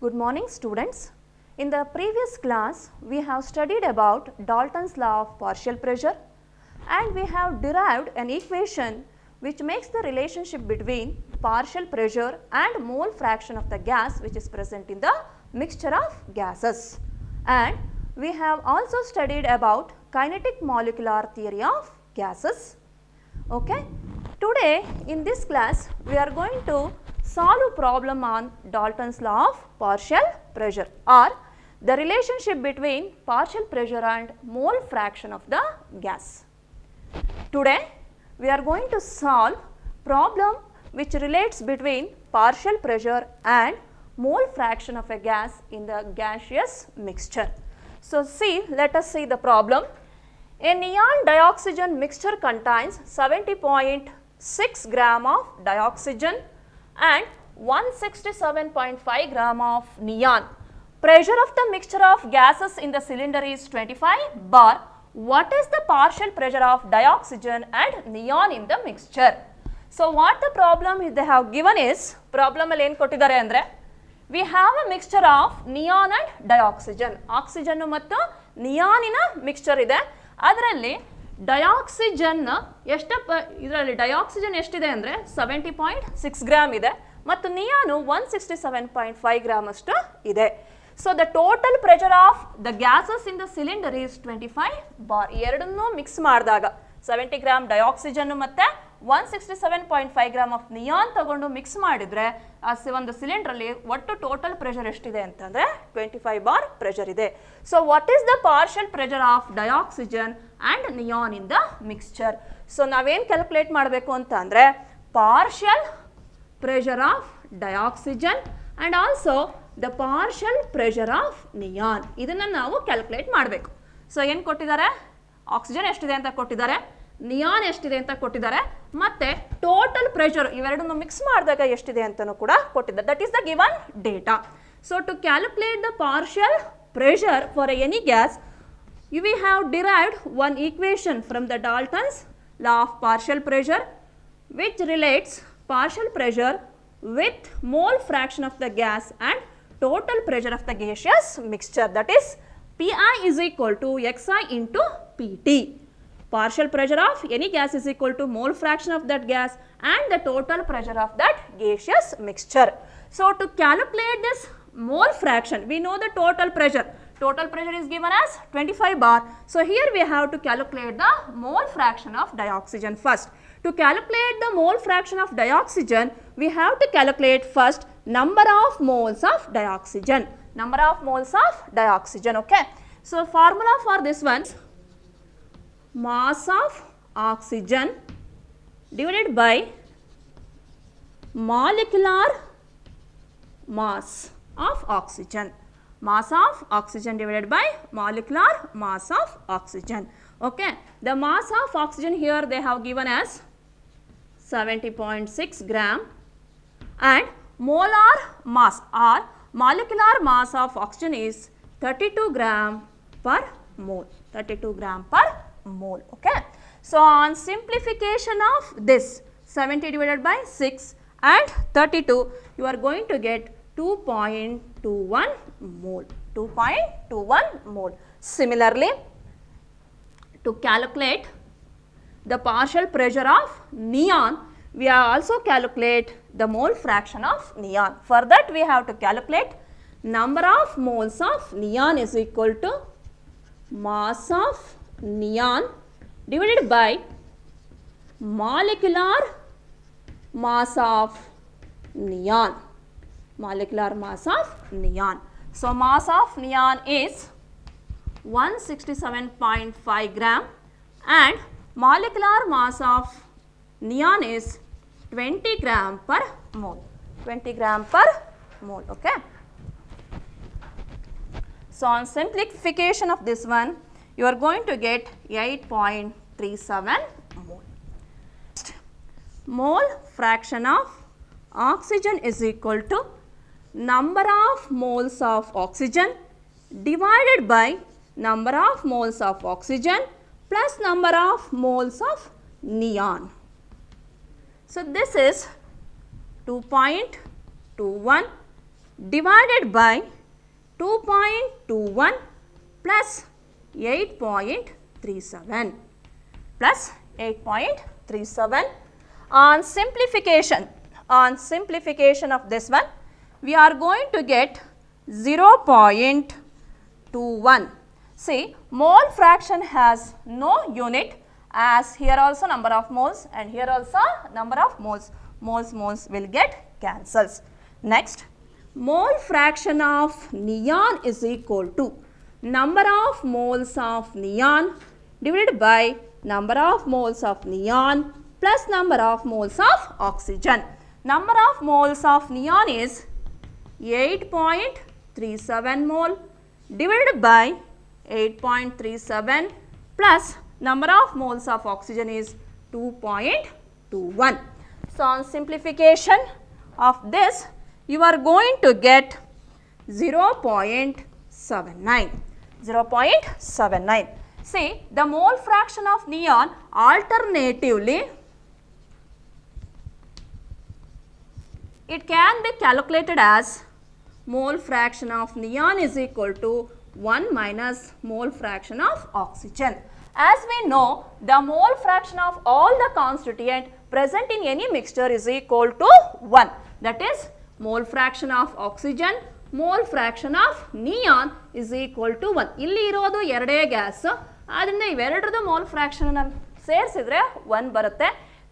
Good morning students. In the previous class, we have studied about Dalton's law of partial pressure and we have derived an equation which makes the relationship between partial pressure and mole fraction of the gas which is present in the mixture of gases. And we have also studied about kinetic molecular theory of gases. Okay. Today in this class, we are going to solve a problem on Dalton's law of partial pressure or the relationship between partial pressure and mole fraction of the gas. Today we are going to solve problem which relates between partial pressure and mole fraction of a gas in the gaseous mixture. So see, let us see the problem. A neon dioxygen mixture contains 70.6 gram of dioxygen and 167.5 gram of neon. Pressure of the mixture of gases in the cylinder is 25 bar. What is the partial pressure of dioxygen and neon in the mixture? So what the problem they have given is, problem alli ಏನು ಕೊಟ್ಟಿದ್ದಾರೆ ಅಂದರೆ, we have a mixture of neon and dioxygen. Oxygen ಮತ್ತು ನಿಯಾನಿನ mixture ಇದೆ. ಅದರಲ್ಲಿ dioxygen ಇದರಲ್ಲಿ dioxygen ಎಷ್ಟಿದೆ ಅಂದರೆ 70.6 gram ಇದೆ ಮತ್ತು ನಿಯಾನು 167.5 ಗ್ರಾಮ್ ಅಷ್ಟು ಇದೆ. So the total pressure of the gases in the cylinder is 25 bar. ಎರಡನ್ನೂ ಮಿಕ್ಸ್ ಮಾಡಿದಾಗ 70 ಗ್ರಾಮ್ ಡಯಾಕ್ಸಿಜನ್ ಮತ್ತು 167.5 ಗ್ರಾಮ್ ಆಫ್ ನಿಯಾನ್ ತಗೊಂಡು ಮಿಕ್ಸ್ ಮಾಡಿದರೆ ಆ ಒಂದು ಸಿಲಿಂಡ್ರಲ್ಲಿ ಒಟ್ಟು ಟೋಟಲ್ ಪ್ರೆಷರ್ ಎಷ್ಟಿದೆ ಅಂತಂದರೆ 25 ಬಾರ್ ಪ್ರೆಷರ್ ಇದೆ. So what is the partial pressure of dioxygen and neon in the mixture? So ನಾವೇನು ಕ್ಯಾಲ್ಕುಲೇಟ್ ಮಾಡಬೇಕು ಅಂತ ಅಂದರೆ partial pressure of dioxygen and also the partial pressure of neon. ಇದನ್ನು ನಾವು ಕ್ಯಾಲ್ಕುಲೇಟ್ ಮಾಡಬೇಕು. ಸೊ ಏನು ಕೊಟ್ಟಿದ್ದಾರೆ? ಆಕ್ಸಿಜನ್ ಎಷ್ಟಿದೆ ಅಂತ ಕೊಟ್ಟಿದ್ದಾರೆ, ನಿಯಾನ್ ಎಷ್ಟಿದೆ ಅಂತ ಕೊಟ್ಟಿದ್ದಾರೆ ಮತ್ತು ಟೋಟಲ್ ಪ್ರೆಷರ್ ಇವೆರಡನ್ನು ಮಿಕ್ಸ್ ಮಾಡಿದಾಗ ಎಷ್ಟಿದೆ ಅಂತಲೂ ಕೂಡ ಕೊಟ್ಟಿದ್ದಾರೆ. That is the given data. So to calculate the partial pressure for any gas, we have derived one equation from the Dalton's law of partial pressure which relates partial pressure with mole fraction of the gas and total pressure of the gaseous mixture, that is Pi is equal to Xi into Pt. Partial pressure of any gas is equal to mole fraction of that gas and the total pressure of that gaseous mixture. So to calculate this mole fraction, we know the total pressure. Total pressure is given as 25 bar. So here we have to calculate the mole fraction of dioxygen first. To calculate the mole fraction of dioxygen, we have to calculate first number of moles of dioxygen. Number of moles of dioxygen, okay. So formula for this one, mass of oxygen divided by molecular mass of oxygen. Mass of oxygen divided by molecular mass of oxygen. Okay. The mass of oxygen here they have given as 70.6 gram and molar mass or molecular mass of oxygen is 32 gram per mole. 32 gram per mole. Okay. So on simplification of this 70 divided by 6 and 32, you are going to get 2.21 mole. 2.21 mole. Similarly, to calculate the partial pressure of neon, we are also calculate the mole fraction of neon. For that, we have to calculate number of moles of neon is equal to mass of neon divided by molecular mass of neon. Molecular mass of neon. So mass of neon is 167.5 gram and molecular mass of neon is 20 gram per mole. 20 gram per mole, okay. So on simplification of this one, you are going to get 8.37 mole. Mole fraction of oxygen is equal to number of moles of oxygen divided by number of moles of oxygen plus number of moles of neon. So this is 2.21 divided by 2.21 plus 8.37 plus 8.37. On simplification of this one, we are going to get 0.21. See, mole fraction has no unit, as here also number of moles and here also number of moles. Moles will get cancels. Next, mole fraction of neon is equal to number of moles of neon divided by number of moles of neon plus number of moles of oxygen. Number of moles of neon is 8.37 mole divided by 8.37 plus number of moles of oxygen is 2.21. So, on simplification of this, you are going to get 0.79. 0.79. See, the mole fraction of neon alternatively, it can be calculated as mole fraction of neon is equal to 1 minus mole fraction of oxygen. As we know, the mole fraction of all the constituent present in any mixture is equal to 1. That is, mole fraction of oxygen, mole fraction of neon is equal to 1. ಇಲ್ಲಿ ಇರೋದು ಎರಡೇ gas, ಆದ್ದರಿಂದ ಇವೆರಡರದು mole fraction ಸೇರಿಸಿದ್ರೆ 1 ಬರುತ್ತೆ.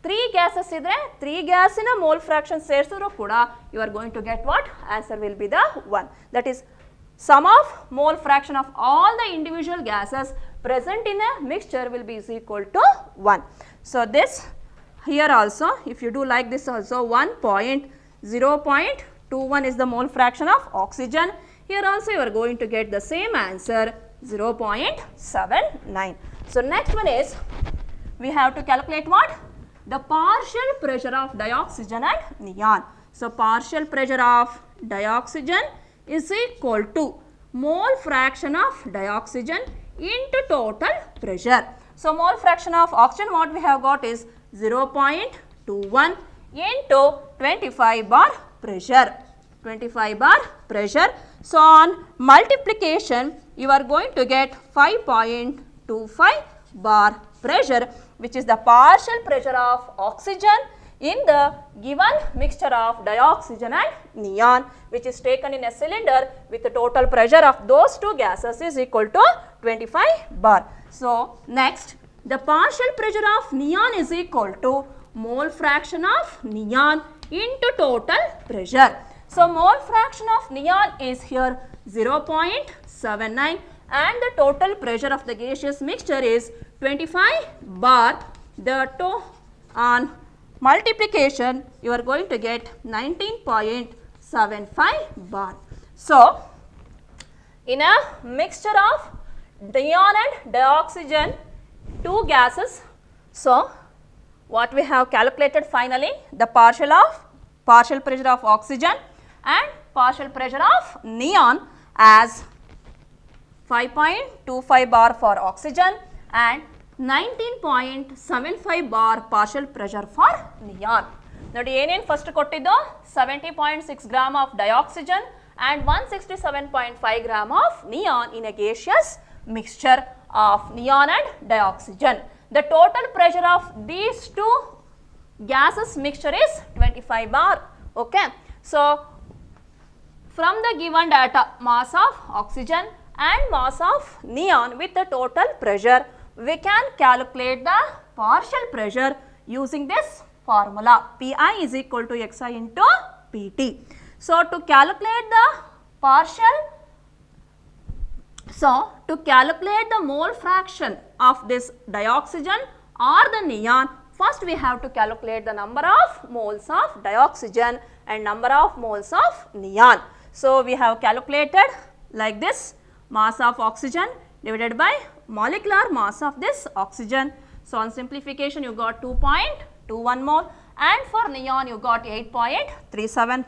3 gases ಇದ್ರೆ 3 ಗ್ಯಾಸಿನ mole fraction ಸೇರಿಸಿದ್ರು ಕೂಡ you are going to get what? Answer will be the 1. That is, sum of mole fraction of all the individual gases present in a mixture will be is equal to 1. So, this here also, if you do like this also, 0.21 is the mole fraction of oxygen. Here also you are going to get the same answer, 0.79. So, next one is, we have to calculate what? The partial pressure of dioxygen and neon. So, partial pressure of dioxygen is equal to mole fraction of dioxygen into total pressure. So, mole fraction of oxygen what we have got is 0.21 into 25 bar pressure. 25 bar pressure. So, on multiplication you are going to get 5.25 bar pressure, which is the partial pressure of oxygen in the given mixture of dioxygen and neon, which is taken in a cylinder with the total pressure of those two gases is equal to 25 bar. So, next, the partial pressure of neon is equal to mole fraction of neon into total pressure. So, mole fraction of neon is here 0.79 and the total pressure of the gaseous mixture is 25 bar. The on multiplication you are going to get 19.75 bar. So, in a mixture of neon and dioxygen, two gases, so what we have calculated finally, the partial pressure of oxygen and partial pressure of neon as 5.25 bar for oxygen and 19.75 bar partial pressure for neon. ನೋಡಿ ಏನೇನು first ಕೊಟ್ಟಿದ್ದು 70.6 gram of dioxygen and 167.5 gram of neon in a gaseous mixture of neon and dioxygen. The total pressure of these two gases mixture is 25 bar. Okay. So, from the given data, mass of oxygen and mass of neon with the total pressure, we can calculate the partial pressure using this formula. Pi is equal to Xi into Pt. So, to calculate the mole fraction of this dioxygen or the neon, first we have to calculate the number of moles of dioxygen and number of moles of neon. So, we have calculated like this, mass of oxygen divided by molecular mass of this oxygen. So, on simplification you got 2.21 mole and for neon you got 8.37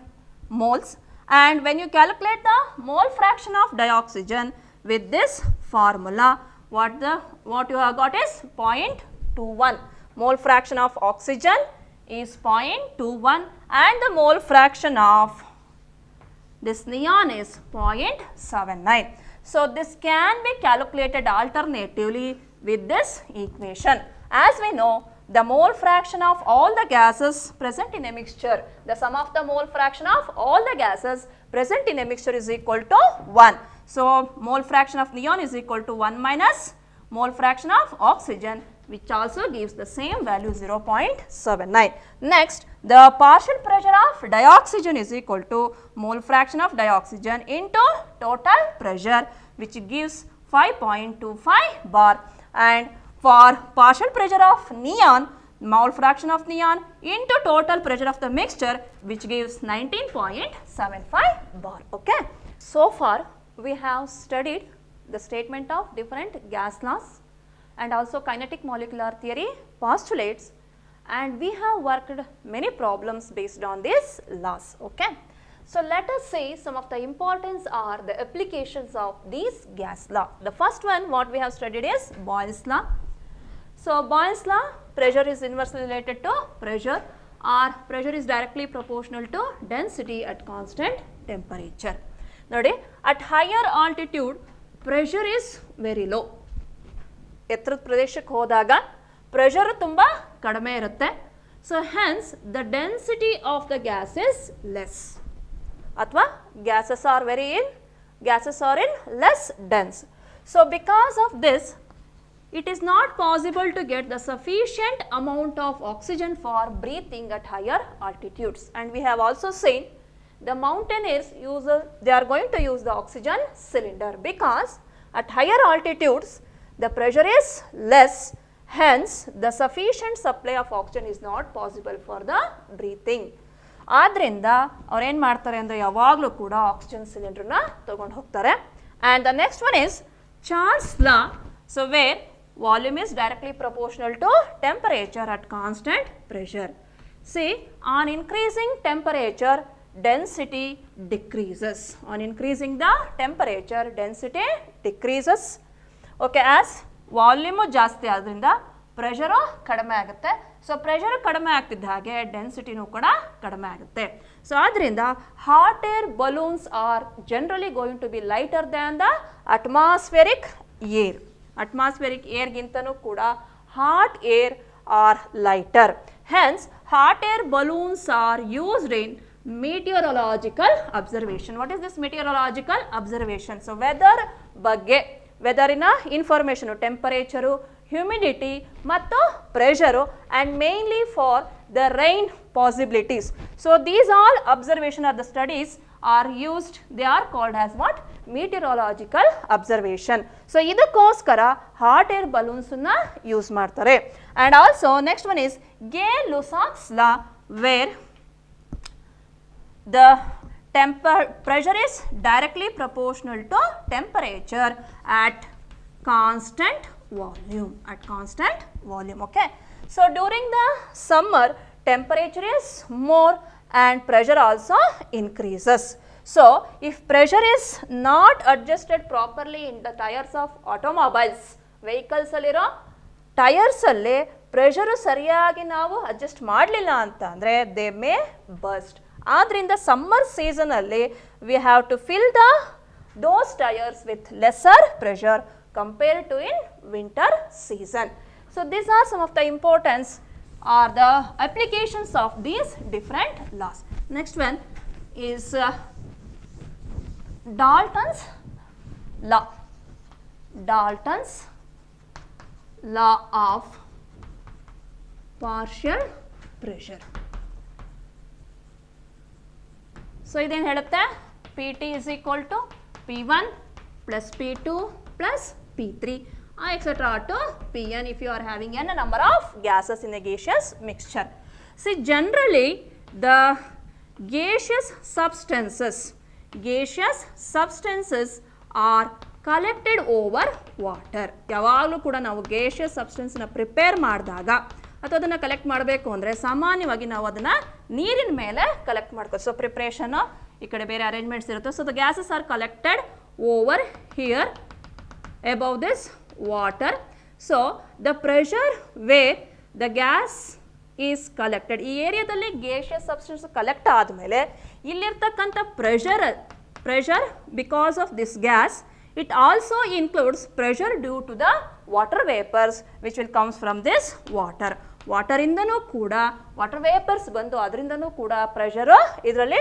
moles, and when you calculate the mole fraction of dioxygen with this formula, what you have got is 0.21. Mole fraction of oxygen is 0.21 and the mole fraction of this neon is 0.79. So, this can be calculated alternatively with this equation. As we know, the mole fraction of all the gases present in a mixture, the sum of the mole fraction of all the gases present in a mixture is equal to 1. So, mole fraction of neon is equal to 1 minus mole fraction of oxygen, which also gives the same value 0.79. Next, the partial pressure of dioxygen is equal to mole fraction of dioxygen into total pressure, which gives 5.25 bar, and for partial pressure of neon, mole fraction of neon into total pressure of the mixture, which gives 19.75 bar. Okay. So far, we have studied the statement of different gas laws and also kinetic molecular theory postulates, and we have worked many problems based on these laws. Okay. So, let us see some of the importance or the applications of these gas law. The first one what we have studied is Boyle's law. So, Boyle's law, pressure is inversely related to pressure, or pressure is directly proportional to density at constant temperature. Nodi, at higher altitude pressure is very low. ಎತ್ತರದ ಪ್ರದೇಶಕ್ಕೆ ಹೋದಾಗ pressure ತುಂಬ ಕಡಿಮೆ ಇರುತ್ತೆ. So hence the density of the gas is less, ಅಥವಾ gases are in less dense. So because of this it is not possible to get the sufficient amount of oxygen for breathing at higher altitudes. And we have also seen the mountaineers they are going to use the oxygen cylinder, because at higher altitudes the pressure is less, hence the sufficient supply of oxygen is not possible for the breathing. ಆದ್ರಿಂದ ಅವ್ರು ಏನು ಮಾಡ್ತಾರೆ ಅಂದರೆ ಯಾವಾಗಲೂ ಕೂಡ oxygen ಸಿಲಿಂಡರ್ನ ತಗೊಂಡು ಹೋಗ್ತಾರೆ. And the next one is Charles' law. So where volume is directly proportional to temperature at constant pressure. See, on increasing temperature, density decreases. On increasing the temperature, density decreases. Okay, as volume ಜಾಸ್ತಿ ಆದ್ರಿಂದ pressure ಕಡಿಮೆ ಆಗುತ್ತೆ. So pressure ಕಡಿಮೆ ಆಗ್ತಿದ್ದ ಹಾಗೆ ಡೆನ್ಸಿಟಿನೂ ಕೂಡ ಕಡಿಮೆ ಆಗುತ್ತೆ. So ಆದ್ದರಿಂದ hot air balloons are generally going to be lighter than the atmospheric air. Atmospheric ಏರ್ಗಿಂತನೂ ಕೂಡ hot air are lighter. Hence hot air balloons are used in meteorological observation. What is this meteorological observation? So weather ಬಗ್ಗೆ, ವೆದರಿನ information, temperature, humidity ಮತ್ತು pressure, and mainly for the rain possibilities. So these all observation are the studies are used, they are called as what, meteorological observation. So ಇದಕ್ಕೋಸ್ಕರ hot air ಬಲೂನ್ಸನ್ನು use ಮಾಡ್ತಾರೆ. And also next one is Gay-Lussac's law, where the pressure is directly proportional to temperature at constant volume. Okay. So during the summer temperature is more and pressure also increases. So if pressure is not adjusted properly in the tires of automobiles, vehicles alliro tires alle pressure ಸರಿಯಾಗಿ ನಾವು adjust ಮಾಡಲಿಲ್ಲ ಅಂತ ಅಂದರೆ they may burst. ಆದ್ರಿಂದ summer ಸೀಸನಲ್ಲಿ we have to fill those tyres with lesser pressure compared to in winter season. So these are some of the importance or the applications of these different laws. Next one is Dalton's law. Dalton's law of partial pressure. So ಇದೇನು ಹೇಳುತ್ತೆ, Pt is equal to P1 plus P2 plus P3 etc. to Pn if you are having n number of gases in a gaseous mixture. See, generally the gaseous substances are collected over water. ಯಾವಾಗಲೂ ಕೂಡ ನಾವು gaseous substanceನ prepare ಮಾಡಿದಾಗ ಅಥವಾ ಅದನ್ನು collect ಮಾಡಬೇಕು ಅಂದರೆ ಸಾಮಾನ್ಯವಾಗಿ ನಾವು ಅದನ್ನು ನೀರಿನ ಮೇಲೆ ಕಲೆಕ್ಟ್ ಮಾಡ್ಕೋದು. ಸೊ ಪ್ರಿಪ್ರೇಷನು ಈ ಕಡೆ ಬೇರೆ ಅರೇಂಜ್ಮೆಂಟ್ಸ್ ಇರುತ್ತೆ. So the gases are collected over here above this water. So the pressure where the gas is collected. ಈ ಏರಿಯಾದಲ್ಲಿ ಗೇಷಿಯಸ್ ಸಬ್ಸ್ಟೆನ್ಸ್ ಕಲೆಕ್ಟ್ ಆದಮೇಲೆ ಇಲ್ಲಿರ್ತಕ್ಕಂಥ pressure because of this gas, it also includes pressure due to the water vapours which will comes from this water. ವಾಟರಿಂದನೂ ಕೂಡ water vapours ಬಂದು ಅದರಿಂದನೂ ಕೂಡ pressure ಇದರಲ್ಲಿ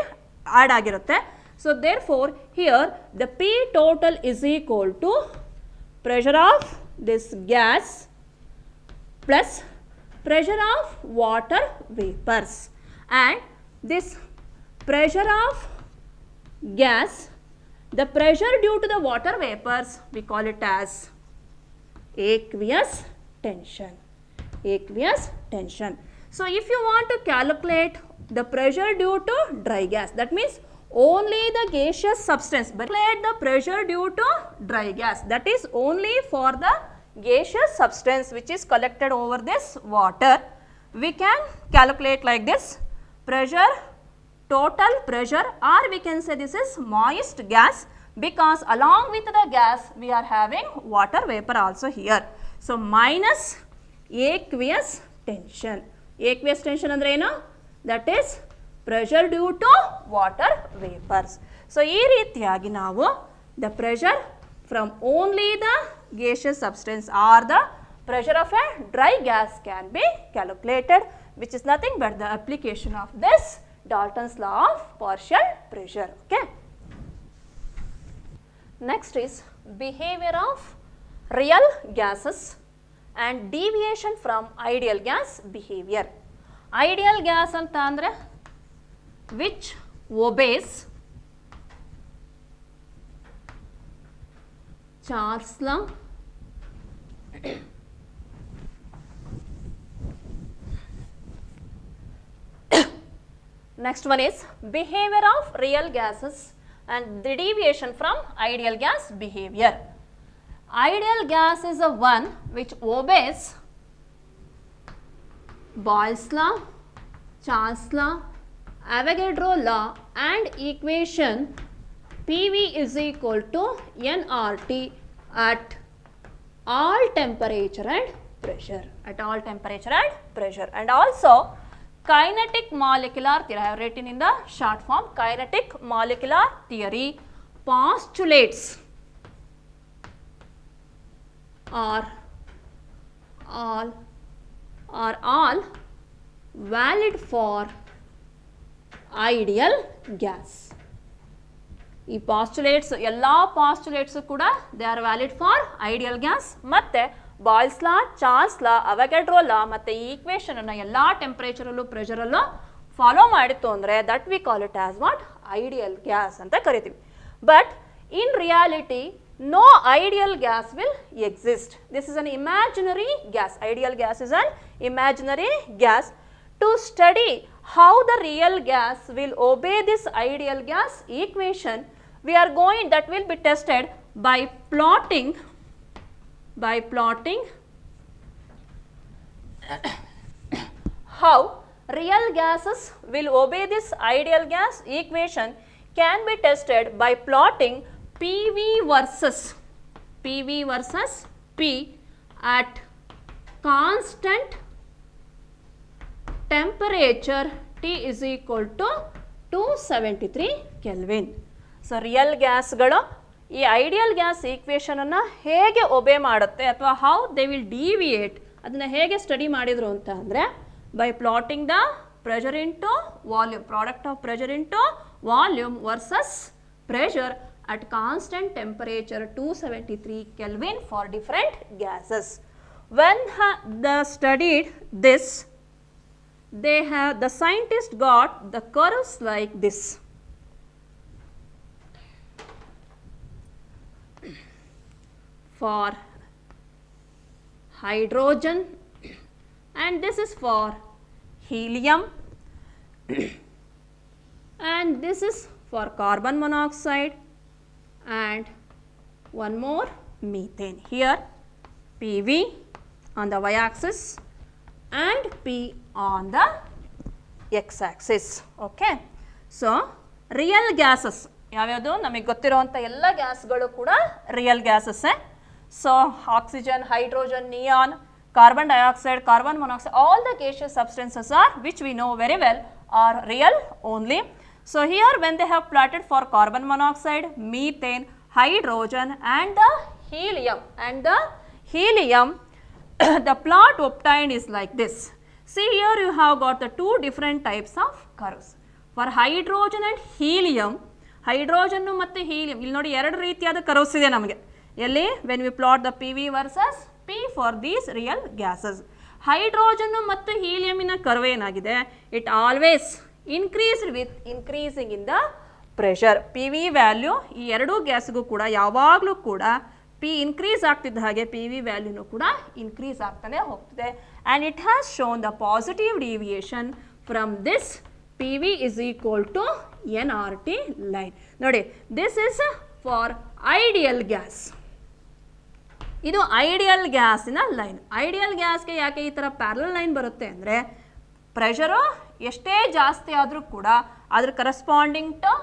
add ಆಗಿರುತ್ತೆ. So therefore here the P total is equal to pressure of this gas plus pressure of water vapors, and this pressure of gas, the pressure due to the water vapors, we call it as aqueous tension. Aqueous tension. So if you want to calculate the pressure due to dry gas, that means only the gaseous substance, but calculate the pressure due to dry gas, that is only for the gaseous substance which is collected over this water. We can calculate like this: pressure, total pressure, or we can say this is moist gas, because along with the gas we are having water vapor also here. So minus aqueous tension. Aqueous tension andre eno? That is pressure due to water vapors. So ಈ ರೀತಿಯಾಗಿ ನಾವು the pressure from only the gaseous substance or the pressure of a dry gas can be calculated, which is nothing but the application of this Dalton's law of partial pressure. Okay. Next is behavior of real gases and deviation from ideal gas behavior. Ideal gas ಅಂತ ಅಂದರೆ which obeys Charles law, next one is behavior of real gases and the deviation from ideal gas behavior. Ideal gas is the one which obeys Boyle's law, Charles law, Avogadro law and equation PV is equal to nRT at all temperature and pressure. At all temperature and pressure. And also kinetic molecular theory, I have written in the short form, kinetic molecular theory postulates are all valid for ideal gas. ಈ postulates ಎಲ್ಲ ಪಾಸ್ಟುಲೇಟ್ಸು ಕೂಡ they R valid for ideal gas. ಮತ್ತು boils ಲಾ, Charles ಲಾ, ಅವಗ್ಯಾಡ್ರೋ ಲಾ ಮತ್ತು ಈ ಈಕ್ವೇಷನನ್ನು ಎಲ್ಲ ಟೆಂಪ್ರೇಚರಲ್ಲೂ ಪ್ರೆಷರಲ್ಲೂ follow ಮಾಡಿತ್ತು ಅಂದರೆ that we call it as what ideal gas ಅಂತ ಕರಿತೀವಿ. But in reality no ideal gas will exist. This is an imaginary gas. Ideal gas is an imaginary gas. To study how the real gas will obey this ideal gas equation, we are going, that will be tested by plotting how real gases will obey this ideal gas equation can be tested by plotting PV versus P at constant temperature T is equal to 273 Kelvin. So real ಗ್ಯಾಸ್ಗಳು ಈ ideal gas ಈಕ್ವೇಷನನ್ನು ಹೇಗೆ ಒಬೆ ಮಾಡುತ್ತೆ ಅಥವಾ how they will deviate ಅದನ್ನು ಹೇಗೆ study ಮಾಡಿದರು ಅಂತ ಅಂದರೆ by plotting the pressure into volume, product of pressure into volume versus pressure at constant temperature 273 Kelvin for different gases. When they studied this, the scientists got the curves like this. For hydrogen, and this is for helium, and this is for carbon monoxide, and one more methane. Here PV on the y-axis and P on the x-axis. Okay. So real gases ಯಾವ್ಯಾವುದು ನಮಗೆ ಗೊತ್ತಿರುವಂಥ ಎಲ್ಲ ಗ್ಯಾಸ್ಗಳು ಕೂಡ real ಗ್ಯಾಸಸ್ಸೇ. So oxygen, hydrogen, neon, carbon dioxide, carbon monoxide, all the gaseous substances are, which we know very well, are real only. So here when they have plotted for carbon monoxide, methane, hydrogen and the helium, the plot obtained is like this. See here you have got the two different types of curves. For hydrogen and helium, hydrogen ಮತ್ತು helium, ಇಲ್ಲಿ ನೋಡಿ ಎರಡು ರೀತಿಯಾದ curves ಇದೆ ನಮಗೆ. ಎಲ್ಲಿ when we plot the P V versus P for these real gases. Hydrogen ಮತ್ತು ಹೀಲಿಯಮಿನ ಕರ್ವ್ ಏನಾಗಿದೆ, it always increased with increasing in the pressure. P V value ಈ ಎರಡೂ ಗ್ಯಾಸ್ಗೂ ಕೂಡ ಯಾವಾಗಲೂ ಕೂಡ ಪಿ ಇನ್ಕ್ರೀಸ್ ಆಗ್ತಿದ್ದ ಹಾಗೆ ಪಿ ವಿ ವ್ಯಾಲ್ಯೂನು ಕೂಡ ಇನ್ಕ್ರೀಸ್ ಆಗ್ತಾನೆ ಹೋಗ್ತಿದೆ. And it has shown the positive deviation from this P V is equal to NRT line. ನೋಡಿ, this is for ideal gas. ಇದು ಐಡಿಯಲ್ ಗ್ಯಾಸಿನ ಲೈನ್. ಐಡಿಯಲ್ ಗ್ಯಾಸ್ಗೆ ಯಾಕೆ ಈ ಥರ ಪ್ಯಾರಲಲ್ ಲೈನ್ ಬರುತ್ತೆ ಅಂದರೆ, ಪ್ರೆಷರು ಎಷ್ಟೇ ಜಾಸ್ತಿ ಆದರೂ ಕೂಡ ಅದ್ರ ಕರೆಸ್ಪಾಂಡಿಂಗ್ ಟು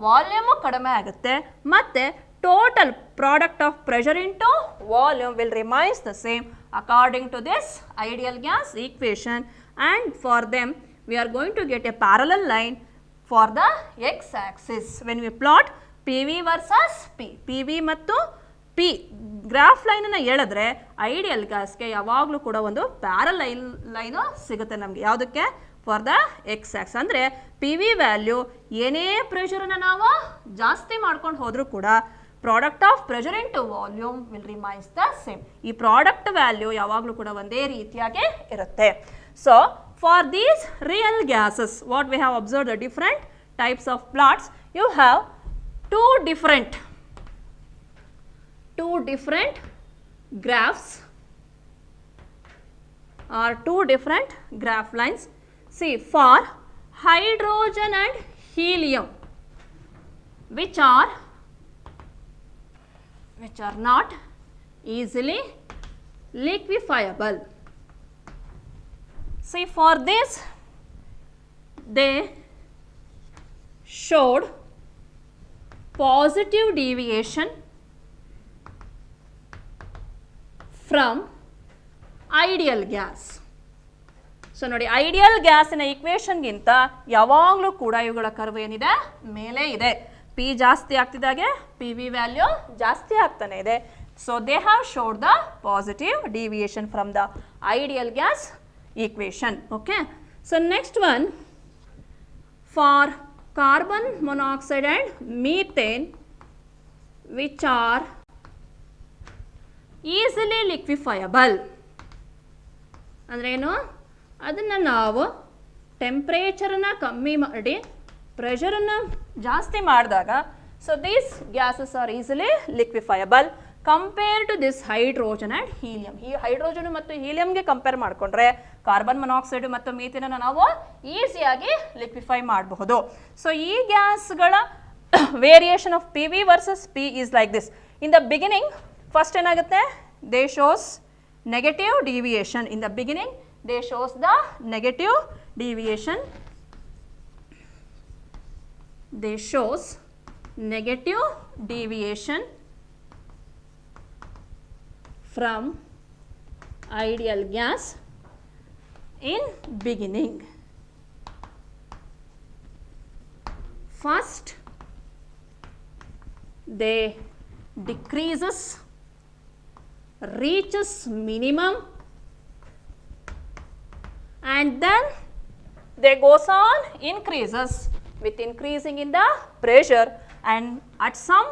ವಾಲ್ಯೂಮು ಕಡಿಮೆ ಆಗುತ್ತೆ, ಮತ್ತು total product of pressure into volume will remains the same according to this ideal gas equation. And for them we are going to get a parallel line for the x-axis when we plot PV versus P. PV ಮತ್ತು P graph ಲೈನನ್ನು ಎಳೆದ್ರೆ ideal ಗ್ಯಾಸ್ಗೆ ಯಾವಾಗಲೂ ಕೂಡ ಒಂದು parallel line ಸಿಗುತ್ತೆ ನಮಗೆ. ಯಾವುದಕ್ಕೆ? For the x-axis. ಅಂದರೆ P V value ಏನೇ ಪ್ರೆಷರನ್ನು ನಾವು ಜಾಸ್ತಿ ಮಾಡ್ಕೊಂಡು ಹೋದರೂ ಕೂಡ product of pressure into volume will remains the same. ಈ ಪ್ರಾಡಕ್ಟ್ ವ್ಯಾಲ್ಯೂ ಯಾವಾಗಲೂ ಕೂಡ ಒಂದೇ ರೀತಿಯಾಗಿ ಇರುತ್ತೆ. So for these real gases, what we have observed the different types of plots, you have two different graphs or two different graph lines. See, for hydrogen and helium, which are not easily liquefiable. See, for this they showed positive deviation from ideal gas. So ನೋಡಿ, ideal ಗ್ಯಾಸಿನ ಈಕ್ವೇಷನ್ಗಿಂತ ಯಾವಾಗಲೂ ಕೂಡ ಇವುಗಳ curve ಏನಿದೆ, ಮೇಲೆ ಇದೆ. P ಜಾಸ್ತಿ ಆಗ್ತಿದ್ದಾಗೆ P V value ಜಾಸ್ತಿ ಆಗ್ತಾನೆ ಇದೆ. So they have showed the positive deviation from the ideal gas equation. Okay, so next one, for carbon monoxide and methane, which are easily liquefiable. ಅಂದ್ರೆ ಏನು, ಅದನ್ನು ನಾವು ಟೆಂಪ್ರೇಚರನ್ನು ಕಮ್ಮಿ ಮಾಡಿ ಪ್ರೆಷರನ್ನು ಜಾಸ್ತಿ ಮಾಡಿದಾಗ, so these gases are easily liquefiable compare to this hydrogen and helium. ಈ ಹೈಡ್ರೋಜನ್ ಮತ್ತು ಹೀಲಿಯಂಗೆ ಕಂಪೇರ್ ಮಾಡಿಕೊಂಡ್ರೆ ಕಾರ್ಬನ್ ಮೊನಾಕ್ಸೈಡ್ ಮತ್ತು ಮೀಥೇನನ್ನು ನಾವು ಈಸಿಯಾಗಿ ಲಿಕ್ವಿಫೈ ಮಾಡಬಹುದು. ಸೊ ಈ ಗ್ಯಾಸ್ಗಳ variation of P V versus P is like this. In the beginning first ಏನಾಗುತ್ತೆ, they shows negative deviation. In the beginning they shows the negative deviation. They shows negative deviation from ideal gas in beginning. First they decreases, reaches minimum, and then they goes on increases with increasing in the pressure, and at some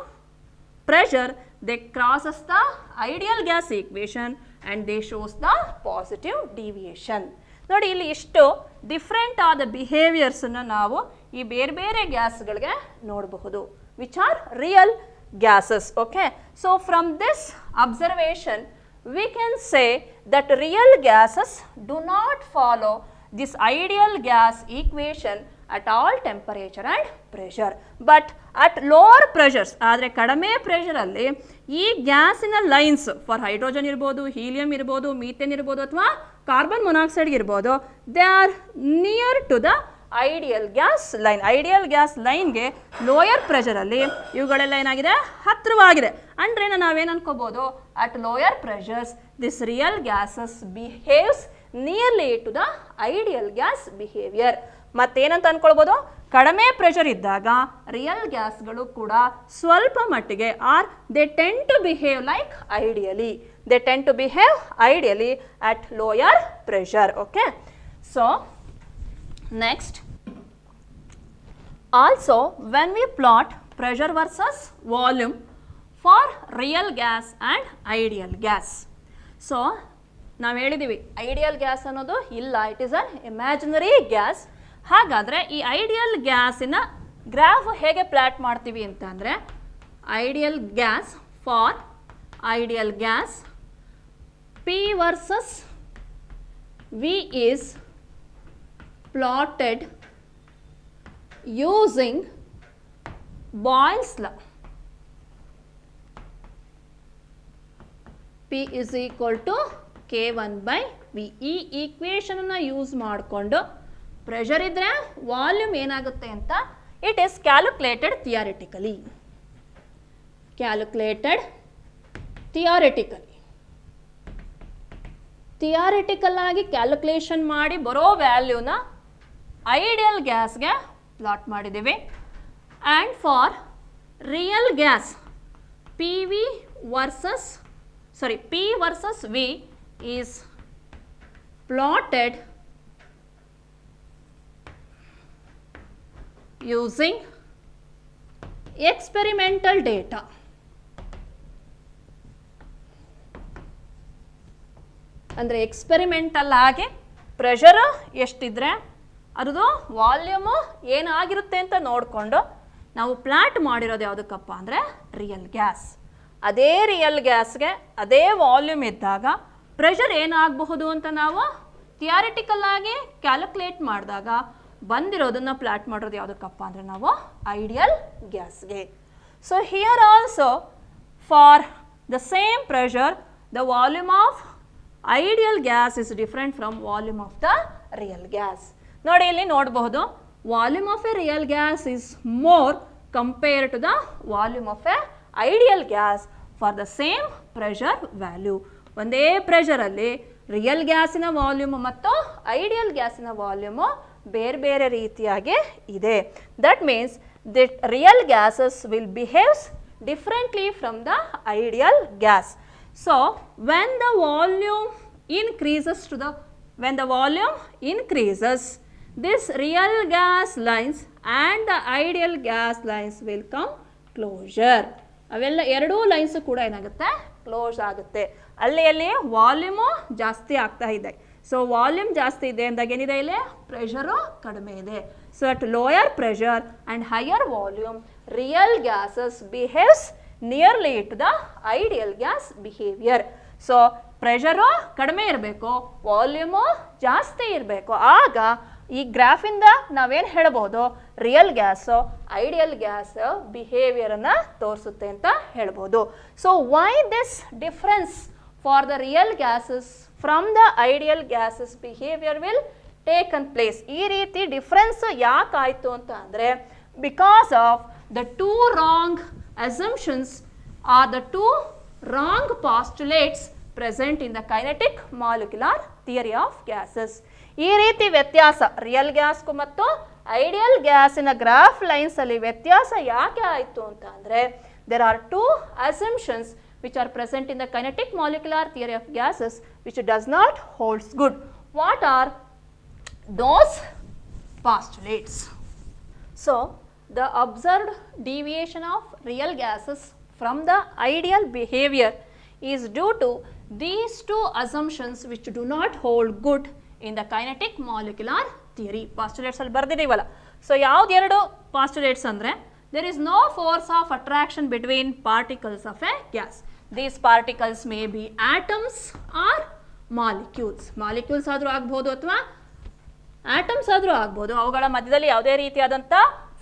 pressure they crosses the ideal gas equation and they shows the positive deviation. ನೋಡಿ, ಇಲ್ಲಿ ಇಷ್ಟು different ಆದ ಬಿಹೇವಿಯರ್ಸನ್ನು ನಾವು ಈ ಬೇರೆ ಬೇರೆ ಗ್ಯಾಸ್ಗಳಿಗೆ ನೋಡಬಹುದು, which are real gases. Okay, so from this observation we can say that real gases do not follow this ideal gas equation at all temperature and pressure, but at lower pressures, ಆದರೆ ಕಡಿಮೆ ಪ್ರೆಷರಲ್ಲಿ ಈ ಗ್ಯಾಸಿನ lines for hydrogen ಇರ್ಬೋದು, helium ಇರ್ಬೋದು, methane ಇರ್ಬೋದು, ಅಥವಾ carbon monoxide ಇರ್ಬೋದು, they are near to the ideal gas line. Ideal gas ಲೈನ್ಗೆ ಲೋಯರ್ ಪ್ರೆಷರಲ್ಲಿ ಇವುಗಳೆಲ್ಲ ಏನಾಗಿದೆ, ಹತ್ತಿರವಾಗಿದೆ. ಅಂದರೆ ನಾವೇನು ಅನ್ಕೋಬೋದು, at lower pressures this real gases behaves nearly to the ideal gas behaviour. ಮತ್ತೇನಂತ ಅನ್ಕೊಳ್ಬೋದು, ಕಡಿಮೆ ಪ್ರೆಷರ್ ಇದ್ದಾಗ ರಿಯಲ್ ಗ್ಯಾಸ್ಗಳು ಕೂಡ ಸ್ವಲ್ಪ ಮಟ್ಟಿಗೆ are they tend to behave like ideally. They tend to behave ideally at lower pressure. Okay. So, next, also when we plot pressure versus volume for real gas and ideal gas. So, ನಾವು ಹೇಳಿದ್ದೀವಿ ideal gas ಅನ್ನೋದು ಇಲ್ಲ, it is an imaginary gas. ಹಾಗಾದರೆ ಈ ideal ಗ್ಯಾಸಿನ graph ಹೇಗೆ plot ಮಾಡ್ತೀವಿ ಅಂತ ಅಂದರೆ, ideal gas for ideal gas P versus V is plotted using Boyle's law. P is equal to K1 by V. ಈ ಈಕ್ವೇಷನನ್ನು ಯೂಸ್ ಮಾಡಿಕೊಂಡು ಪ್ರೆಷರ್ ಇದ್ದರೆ ವಾಲ್ಯೂಮ್ ಏನಾಗುತ್ತೆ ಅಂತ it is calculated theoretically. Theoretical ಆಗಿ ಕ್ಯಾಲ್ಕುಲೇಷನ್ ಮಾಡಿ ಬರೋ ವ್ಯಾಲ್ಯೂನ ಐಡಿಯಲ್ ಗ್ಯಾಸ್ಗೆ ಪ್ಲಾಟ್ ಮಾಡಿದ್ದೀವಿ. And for real gas P versus V is plotted using experimental data. ಅಂದರೆ ಎಕ್ಸ್ಪೆರಿಮೆಂಟಲ್ ಆಗಿ ಪ್ರೆಷರ್ ಎಷ್ಟಿದ್ರೆ ಅದರದು ವಾಲ್ಯೂಮು ಏನಾಗಿರುತ್ತೆ ಅಂತ ನೋಡಿಕೊಂಡು ನಾವು ಪ್ಲಾಟ್ ಮಾಡಿರೋದು ಯಾವುದಕ್ಕಪ್ಪ ಅಂದರೆ ರಿಯಲ್ ಗ್ಯಾಸ್. ಅದೇ ರಿಯಲ್ ಗ್ಯಾಸ್ಗೆ ಅದೇ ವಾಲ್ಯೂಮ್ ಇದ್ದಾಗ ಪ್ರೆಷರ್ ಏನಾಗಬಹುದು ಅಂತ ನಾವು ಥಿಯರಿಟಿಕಲ್ ಆಗಿ ಕ್ಯಾಲ್ಕುಲೇಟ್ ಮಾಡಿದಾಗ ಬಂದಿರೋದನ್ನು ಪ್ಲಾಟ್ ಮಾಡೋದು ಯಾವುದಕ್ಕಪ್ಪ ಅಂದರೆ ನಾವು ಐಡಿಯಲ್ ಗ್ಯಾಸ್ಗೆ. So here also for the same pressure the volume of ideal gas is different from volume of the real gas. ನೋಡಿ ಇಲ್ಲಿ ನೋಡಬಹುದು, volume of a real gas is more compare to the volume of a ideal gas for the same pressure value. ಒಂದೇ ಪ್ರೆಷರಲ್ಲಿ real ಗ್ಯಾಸಿನ volume ಮತ್ತು ideal ಗ್ಯಾಸಿನ volume ಬೇರೆ ಬೇರೆ ರೀತಿಯಾಗಿ ಇದೆ. That means that real gases will behaves differently from the ideal gas. So, when the volume increases, this real gas lines and the ideal gas lines will come closure. ಅವೆಲ್ಲ ಎರಡೂ lines ಕೂಡ ಏನಾಗುತ್ತೆ, close ಆಗುತ್ತೆ. ಅಲ್ಲಿ volume ಜಾಸ್ತಿ ಆಗ್ತಾ ಇದೆ. So volume ಜಾಸ್ತಿ ಇದೆ ಅಂದಾಗ ಏನಿದೆ, ಇಲ್ಲಿ ಪ್ರೆಷರು ಕಡಿಮೆ ಇದೆ. So at lower pressure and higher volume real gases behaves nearly to the ideal gas behaviour. So pressure ಕಡಿಮೆ ಇರಬೇಕು, ವಾಲ್ಯೂಮು ಜಾಸ್ತಿ ಇರಬೇಕು. ಆಗ ಈ ಗ್ರಾಫಿಂದ ನಾವೇನು ಹೇಳ್ಬೋದು, ರಿಯಲ್ ಗ್ಯಾಸು ಐಡಿಯಲ್ ಗ್ಯಾಸ್ ಬಿಹೇವಿಯರನ್ನು ತೋರಿಸುತ್ತೆ ಅಂತ ಹೇಳ್ಬೋದು. So why this difference for the real gases from the ideal gases behaviour will taken place. ಈ ರೀತಿ ಡಿಫ್ರೆನ್ಸ್ ಯಾಕಾಯಿತು ಅಂತ ಅಂದರೆ, because of the two wrong assumptions are the two wrong postulates present in the kinetic molecular theory of gases. ಈ ರೀತಿ ವ್ಯತ್ಯಾಸ real ಗ್ಯಾಸ್ಗೂ ಮತ್ತು ideal ಗ್ಯಾಸಿನ ಗ್ರಾಫ್ ಲೈನ್ಸ್ ಅಲ್ಲಿ ವ್ಯತ್ಯಾಸ ಯಾಕೆ ಆಯಿತು ಅಂತ ಅಂದರೆ, there are two assumptions which are present in the kinetic molecular theory of gases which does not holds good. What are those postulates? So the observed deviation of real gases from the ideal behavior is due to these two assumptions which do not hold good in the kinetic molecular theory. Postulates ಅಲ್ಲಿ ಬರ್ದಿದ್ದೀವಲ್ಲ. So ಯಾವ್ದೆರಡು postulates ಅಂದರೆ, there is no force of attraction between particles of a gas. These particles may be atoms or molecules. Molecules ಆದರೂ ಆಗ್ಬೋದು ಅಥವಾ atoms ಆದರೂ ಆಗ್ಬೋದು. ಅವುಗಳ ಮಧ್ಯದಲ್ಲಿ ಯಾವುದೇ ರೀತಿಯಾದಂಥ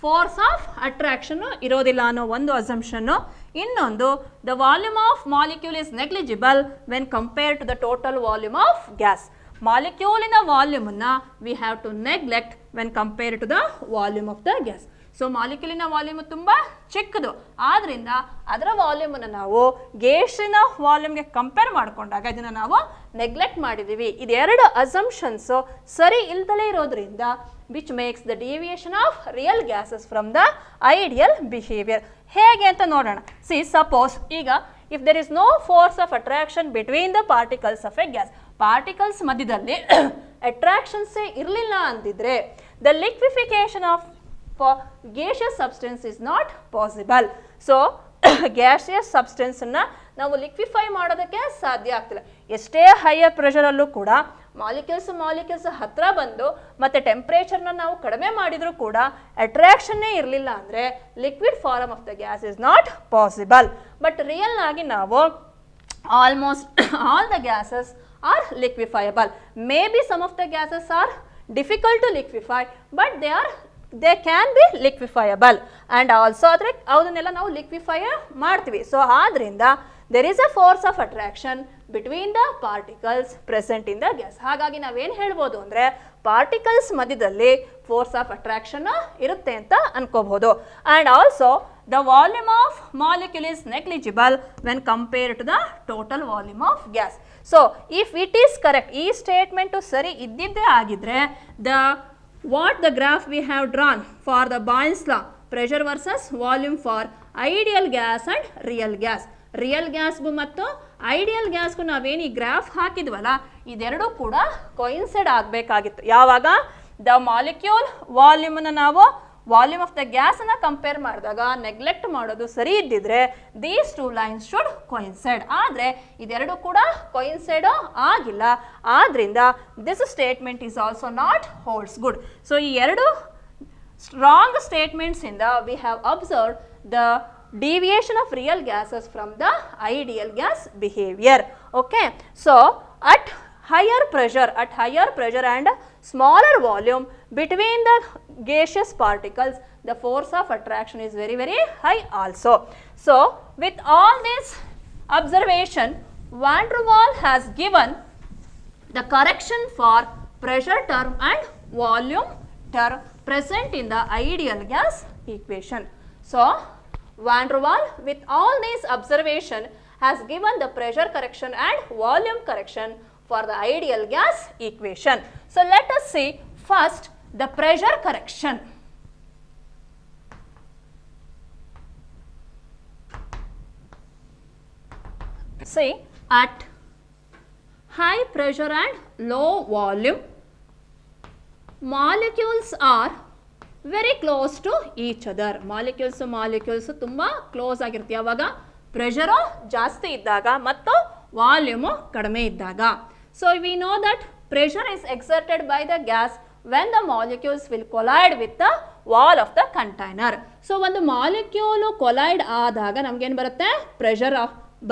ಫೋರ್ಸ್ ಆಫ್ ಅಟ್ರಾಕ್ಷನ್ನು ಇರೋದಿಲ್ಲ ಅನ್ನೋ ಒಂದು ಅಸಂಪ್ಷನ್ನು. ಇನ್ನೊಂದು, the volume of molecule is negligible when compare to the total volume of gas. ಮಾಲಿಕ್ಯೂಲಿನ ವಾಲ್ಯೂಮನ್ನು we have to neglect when compare to the volume of the gas. So ಮಾಲಿಕ್ಯೂಲಿನ ವಾಲ್ಯೂಮ್ ತುಂಬ ಚಿಕ್ಕದು, ಆದ್ದರಿಂದ ಅದರ ವಾಲ್ಯೂಮನ್ನು ನಾವು ಗ್ಯಾಸಿನ ವಾಲ್ಯೂಮ್ಗೆ ಕಂಪೇರ್ ಮಾಡಿಕೊಂಡಾಗ ಇದನ್ನು ನಾವು ನೆಗ್ಲೆಕ್ಟ್ ಮಾಡಿದ್ದೀವಿ. ಇದೆರಡು ಅಸಂಪ್ಷನ್ಸು ಸರಿ ಇಲ್ದಲೇ ಇರೋದ್ರಿಂದ which makes the deviation of real gases from the ideal behaviour. ಹೇಗೆ ಅಂತ ನೋಡೋಣ. ಸಿ ಸಪೋಸ್ ಈಗ if there is no force of attraction between the particles of a gas, particles ಮಧ್ಯದಲ್ಲಿ ಅಟ್ರಾಕ್ಷನ್ಸೇ ಇರಲಿಲ್ಲ ಅಂದಿದ್ರೆ the liquefaction of gaseous substance is not possible. So gaseous ಸಬ್ಸ್ಟೆನ್ಸನ್ನು ನಾವು ಲಿಕ್ವಿಫೈ ಮಾಡೋದಕ್ಕೆ ಸಾಧ್ಯ ಆಗ್ತಿಲ್ಲ. ಎಷ್ಟೇ ಹೈಯರ್ ಪ್ರೆಷರಲ್ಲೂ ಕೂಡ ಮಾಲಿಕ್ಯೂಲ್ಸ್ ಹತ್ತಿರ ಬಂದು ಮತ್ತು ಟೆಂಪ್ರೇಚರ್ನ ನಾವು ಕಡಿಮೆ ಮಾಡಿದರೂ ಕೂಡ ಅಟ್ರಾಕ್ಷನ್ನೇ ಇರಲಿಲ್ಲ ಅಂದರೆ liquid form of the gas is not possible. But real ಆಗಿ ನಾವು almost all the gases are liquefiable. Maybe some of the gases are difficult to liquefy, but they can be liquefiable and also ಅದನ್ನೆಲ್ಲ ನಾವು liquefy ಮಾಡ್ತೀವಿ. So ಆದ್ರಿಂದ there is a force of attraction between the particles present in the gas. ಹಾಗಾಗಿ ನಾವೇನು ಹೇಳ್ಬೋದು ಅಂದರೆ particles ಮಧ್ಯದಲ್ಲಿ force of attraction ಇರುತ್ತೆ ಅಂತ ಅನ್ಕೋಬಹುದು. And also the volume of molecule is negligible when compare to the total volume of gas. So if it is correct, ಈ statement ಸರಿ ಇದ್ದಿದ್ದೇ ಆಗಿದ್ರೆ what the graph we have drawn for the Boyle's law, pressure versus volume for ideal gas and real gas. Real ಗ್ಯಾಸ್ಗೂ ಮತ್ತು ideal ಗ್ಯಾಸ್ಗೂ ನಾವೇನು ಈ graph ಹಾಕಿದ್ವಲ್ಲ ಇದೆರಡೂ ಕೂಡ coincide ಆಗಬೇಕಾಗಿತ್ತು. ಯಾವಾಗ ದ ಮಾಲಿಕ್ಯೂಲ್ ವಾಲ್ಯೂಮನ್ನು ನಾವು ವಾಲ್ಯೂಮ್ ಆಫ್ ದ ಗ್ಯಾಸನ್ನು ಕಂಪೇರ್ ಮಾಡಿದಾಗ ನೆಗ್ಲೆಕ್ಟ್ ಮಾಡೋದು ಸರಿ ಇದ್ದಿದ್ರೆ these two lines should coincide. ಆದರೆ ಇದೆರಡು ಕೂಡ ಕೊಯಿನ್ಸೈಡ್ ಆಗಿಲ್ಲ, ಆದ್ರಿಂದ this statement is also not holds good. So ಈ ಎರಡು ಸ್ಟ್ರಾಂಗ್ ಸ್ಟೇಟ್ಮೆಂಟ್ಸಿಂದ we have observed the deviation of real gases from the ideal gas behavior. Okay, so at higher pressure and smaller volume between the gaseous particles, the force of attraction is very very high also. So with all this observation, Van der Waals has given the correction for pressure term and volume term present in the ideal gas equation. So Van der Waals, with all these observation, has given the pressure correction and volume correction for the ideal gas equation. So let us see first the pressure correction. See, at high pressure and low volume, molecules are very close to each other. Molecules ತುಂಬ close ಆಗಿರುತ್ತೆ ಯಾವಾಗ pressure ಜಾಸ್ತಿ ಇದ್ದಾಗ ಮತ್ತು volume ಕಡಿಮೆ ಇದ್ದಾಗ. So we know that pressure is exerted by the gas when the molecules will collide with the wall of the container. So ಒಂದು molecule collide ಆದಾಗ ನಮಗೇನು ಬರುತ್ತೆ, ಪ್ರೆಷರ್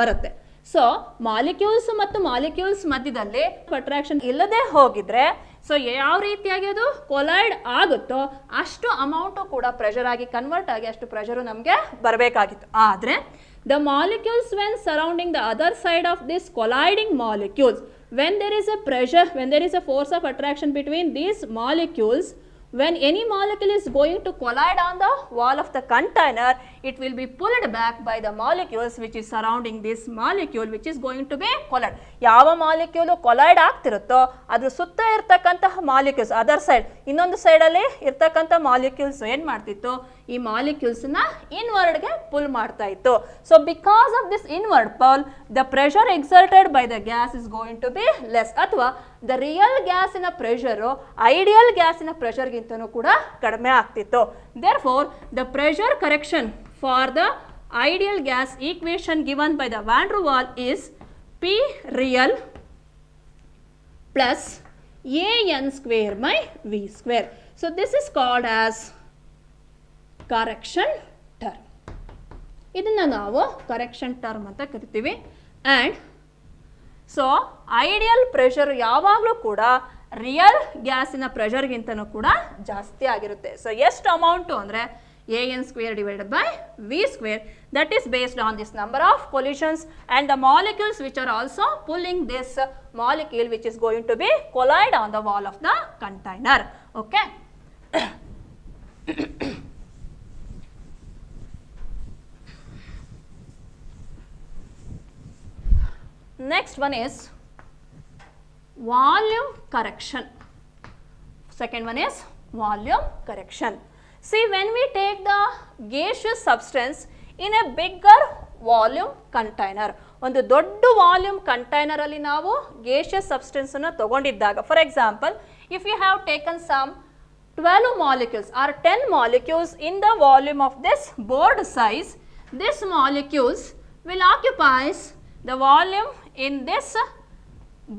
ಬರುತ್ತೆ. ಸೊ ಮಾಲಿಕ್ಯೂಲ್ಸ್ ಮಧ್ಯದಲ್ಲಿ ಅಟ್ರಾಕ್ಷನ್ ಇಲ್ಲದೆ ಹೋಗಿದ್ರೆ ಸೊ ಯಾವ ರೀತಿಯಾಗಿ ಅದು ಕೊಲೈಡ್ ಆಗುತ್ತೋ ಅಷ್ಟು ಅಮೌಂಟು ಕೂಡ ಪ್ರೆಷರ್ ಆಗಿ ಕನ್ವರ್ಟ್ ಆಗಿ ಅಷ್ಟು ಪ್ರೆಷರು ನಮಗೆ ಬರಬೇಕಾಗಿತ್ತು. ಆದರೆ the molecules when surrounding the other side of this colliding molecules, when there is a force of attraction between these molecules, when any molecule is going to collide on the wall of the container, it will be pulled back by the molecules which is surrounding this molecule which is going to be collide. ಯಾವ molecule collide ಆಗ್ತಿರುತ್ತೋ ಅದ್ರ ಸುತ್ತ ಇರ್ತಕ್ಕಂತಹ molecules other side ಇನ್ನೊಂದು ಸೈಡಲ್ಲಿ ಇರ್ತಕ್ಕಂಥ molecules ಏನು ಮಾಡ್ತಿತ್ತು, ಈ ಮಾಲಿಕ್ಯೂಲ್ಸ್ನ ಇನ್ವರ್ಡ್ಗೆ ಪುಲ್ ಮಾಡ್ತಾ ಇತ್ತು. So because of this inward pull the pressure exerted by the gas is going to be less, ಅಥವಾ ದ ರಿಯಲ್ ಗ್ಯಾಸಿನ ಪ್ರೆಷರು ಐಡಿಯಲ್ ಗ್ಯಾಸಿನ ಪ್ರೆಷರ್ಗಿಂತನೂ ಕೂಡ ಕಡಿಮೆ ಆಗ್ತಿತ್ತು. Therefore the pressure correction for the ideal gas equation given by the Van der Waals is P real plus AN square by V square. So this is called as correction term. ಇದನ್ನ ನಾವು correction term ಅಂತ ಕರಿತೀವಿ. And so ideal pressure ಯಾವಾಗಲೂ ಕೂಡ real ಗ್ಯಾಸಿನ ಪ್ರೆಷರ್ಗಿಂತನೂ ಕೂಡ ಜಾಸ್ತಿ ಆಗಿರುತ್ತೆ. ಸೊ ಎಷ್ಟು ಅಮೌಂಟು ಅಂದರೆ an square divided by v square, that is based on this number of collisions and the molecules which are also pulling this molecule which is going to be collide on the wall of the container. Okay. Next one is volume correction. Second one is volume correction. See, when we take the gaseous substance in a bigger volume container, ಒಂದು ದೊಡ್ಡ volume container ಅಲ್ಲಿ ನಾವು gaseous substance ಅನ್ನು ತಗೊಂಡಿದ್ದಾಗ, for example, if you have taken some 12 molecules or 10 molecules in the volume of this board size, these molecules will occupy the volume in this